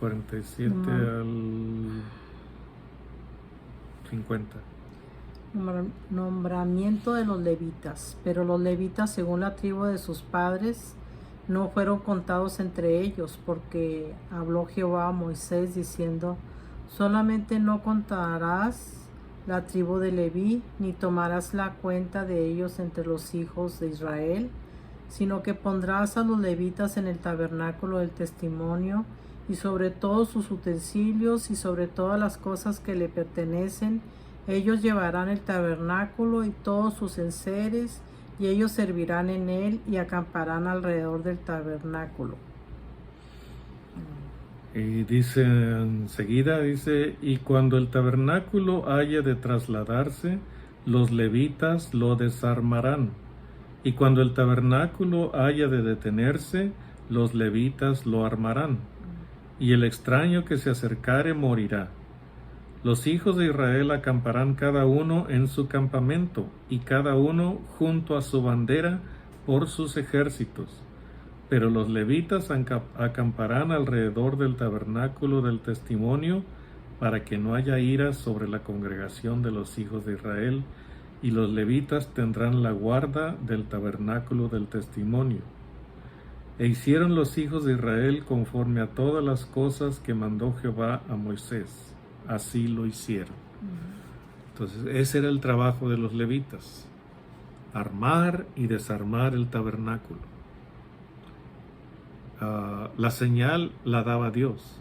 47 al 50. Nombramiento de los levitas. Pero los levitas, según la tribu de sus padres, no fueron contados entre ellos, porque habló Jehová a Moisés diciendo: solamente no contarás la tribu de Leví, ni tomarás la cuenta de ellos entre los hijos de Israel, sino que pondrás a los levitas en el tabernáculo del testimonio, y sobre todos sus utensilios y sobre todas las cosas que le pertenecen. Ellos llevarán el tabernáculo y todos sus enseres, y ellos servirán en él y acamparán alrededor del tabernáculo. Y dice enseguida, y cuando el tabernáculo haya de trasladarse, los levitas lo desarmarán. Y cuando el tabernáculo haya de detenerse, los levitas lo armarán. Y el extraño que se acercare morirá. Los hijos de Israel acamparán cada uno en su campamento, y cada uno junto a su bandera por sus ejércitos. Pero los levitas acamparán alrededor del tabernáculo del testimonio, para que no haya ira sobre la congregación de los hijos de Israel, y los levitas tendrán la guarda del tabernáculo del testimonio. E hicieron los hijos de Israel conforme a todas las cosas que mandó Jehová a Moisés. Así lo hicieron. Entonces, ese era el trabajo de los levitas: armar y desarmar el tabernáculo. La señal la daba Dios,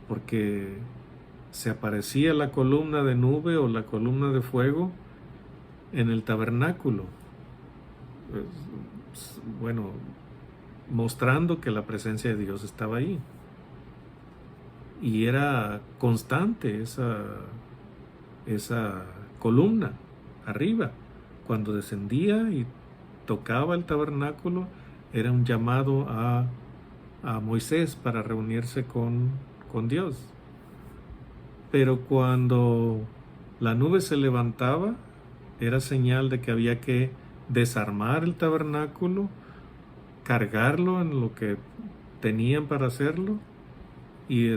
porque se aparecía la columna de nube o la columna de fuego en el tabernáculo, mostrando que la presencia de Dios estaba ahí. Y era constante esa columna arriba. Cuando descendía y tocaba el tabernáculo, era un llamado a Moisés para reunirse con Dios. Pero cuando la nube se levantaba, era señal de que había que desarmar el tabernáculo, cargarlo en lo que tenían para hacerlo, y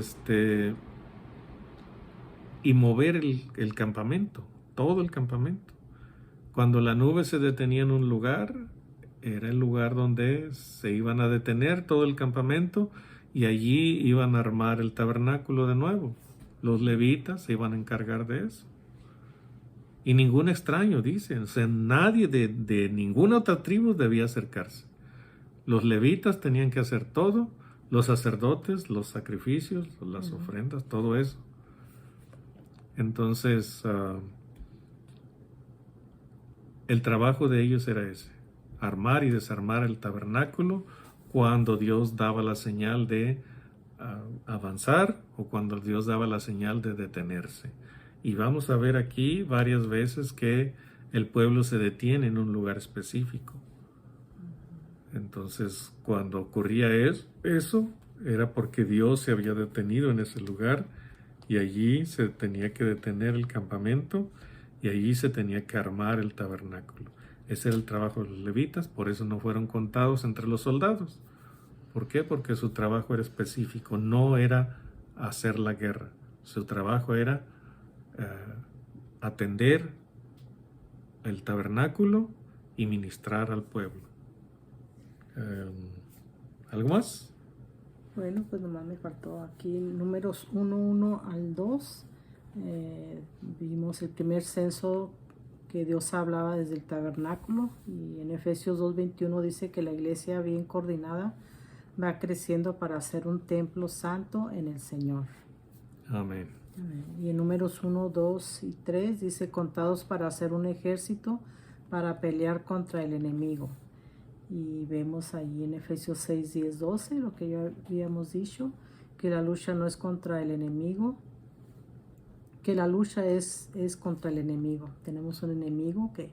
mover el campamento, todo el campamento. Cuando la nube se detenía en un lugar, era el lugar donde se iban a detener todo el campamento, y allí iban a armar el tabernáculo de nuevo. Los levitas se iban a encargar de eso. Y ningún extraño, dicen, o sea, nadie de ninguna otra tribu debía acercarse. Los levitas tenían que hacer todo, los sacerdotes, los sacrificios, las ofrendas, todo eso. Entonces, el trabajo de ellos era ese: armar y desarmar el tabernáculo cuando Dios daba la señal de avanzar o cuando Dios daba la señal de detenerse. Y vamos a ver aquí varias veces que el pueblo se detiene en un lugar específico. Entonces, cuando ocurría eso, era porque Dios se había detenido en ese lugar y allí se tenía que detener el campamento y allí se tenía que armar el tabernáculo. Ese era el trabajo de los levitas, por eso no fueron contados entre los soldados. ¿Por qué? Porque su trabajo era específico, no era hacer la guerra. Su trabajo era atender el tabernáculo y ministrar al pueblo. ¿Algo más? Bueno, pues nomás me faltó aquí números 1 al 2. Vimos el primer censo que Dios hablaba desde el tabernáculo, y en Efesios 2:21 dice que la iglesia bien coordinada va creciendo para hacer un templo santo en el Señor. Amén. Y en números 1, 2 y 3 dice contados para hacer un ejército para pelear contra el enemigo. Y vemos ahí en Efesios 6, 10, 12 lo que ya habíamos dicho, que la lucha no es contra el enemigo, que la lucha es contra el enemigo. Tenemos un enemigo que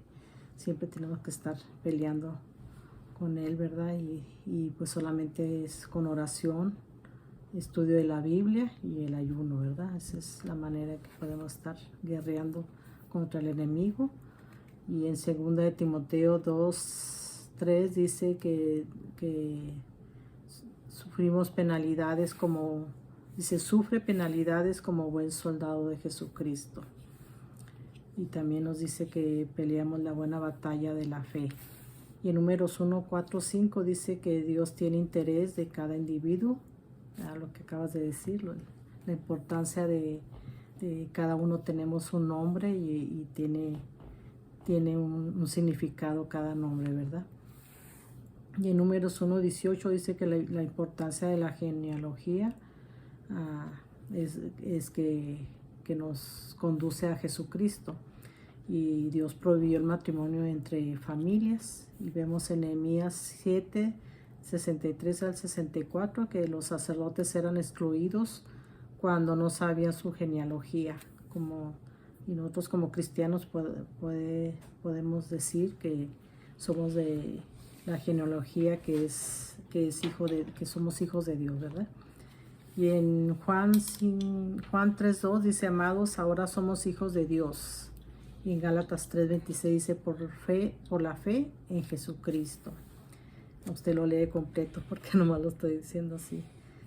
siempre tenemos que estar peleando con él, ¿verdad? Y pues solamente es con oración, estudio de la Biblia y el ayuno, ¿verdad? Esa es la manera que podemos estar guerreando contra el enemigo. Y en 2 de Timoteo 2:3 dice que sufrimos penalidades como, dice, sufre penalidades como buen soldado de Jesucristo. Y también nos dice que peleamos la buena batalla de la fe. Y en números 1, 4, 5 dice que Dios tiene interés de cada individuo, lo que acabas de decir, la importancia de cada uno. Tenemos un nombre y tiene un significado cada nombre, ¿verdad? Y en números 1, 18 dice que la importancia de la genealogía es que nos conduce a Jesucristo. Y Dios prohibió el matrimonio entre familias. Y vemos en Nehemías 7, 63 al 64 que los sacerdotes eran excluidos cuando no sabían su genealogía. Y nosotros como cristianos podemos decir que somos de la genealogía que somos hijos de Dios, ¿verdad? Y en Juan 3:2 dice, amados, ahora somos hijos de Dios. Y en Gálatas 3:26 dice, por la fe en Jesucristo. Usted lo lee completo porque nomás lo estoy diciendo así,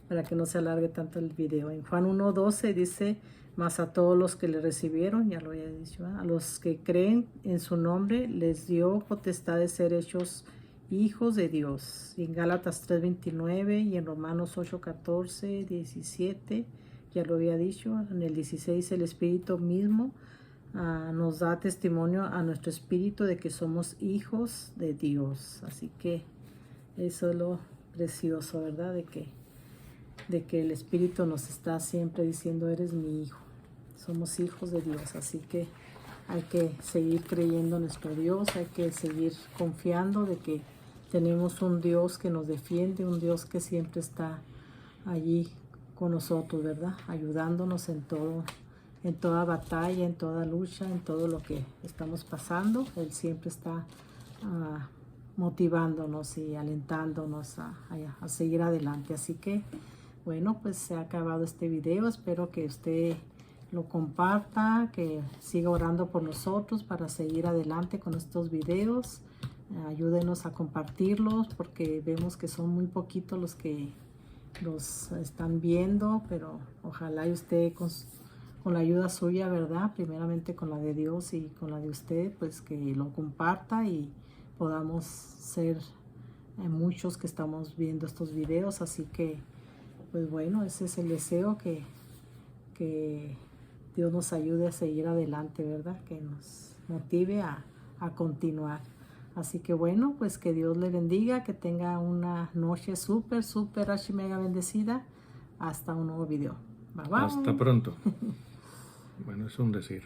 para que no se alargue tanto el video. En Juan 1:12 dice, mas a todos los que le recibieron, ya lo había dicho, ¿verdad? A los que creen en su nombre, les dio potestad de ser hechos hijos de Dios. Y en Gálatas 3:29 y en Romanos 8:14, 17, ya lo había dicho. En el 16 el Espíritu mismo nos da testimonio a nuestro espíritu de que somos hijos de Dios. Así que eso es lo precioso, ¿verdad? De que el Espíritu nos está siempre diciendo, eres mi hijo. Somos hijos de Dios, así que hay que seguir creyendo en nuestro Dios, hay que seguir confiando de que tenemos un Dios que nos defiende, un Dios que siempre está allí con nosotros, ¿verdad? Ayudándonos en todo, en toda batalla, en toda lucha, en todo lo que estamos pasando. Él siempre está motivándonos y alentándonos a seguir adelante. Así que, bueno, pues se ha acabado este video. Espero que usted lo comparta, que siga orando por nosotros para seguir adelante con estos videos. Ayúdenos a compartirlos porque vemos que son muy poquitos los que los están viendo, pero ojalá y usted con la ayuda suya, ¿verdad? Primeramente con la de Dios y con la de usted, pues que lo comparta y podamos ser muchos que estamos viendo estos videos. Así que, pues bueno, ese es el deseo, que Dios nos ayude a seguir adelante, ¿verdad? Que nos motive a continuar. Así que bueno, pues que Dios le bendiga, que tenga una noche súper, archi mega bendecida. Hasta un nuevo video. Bye bye. Hasta pronto. Bueno, es un decir.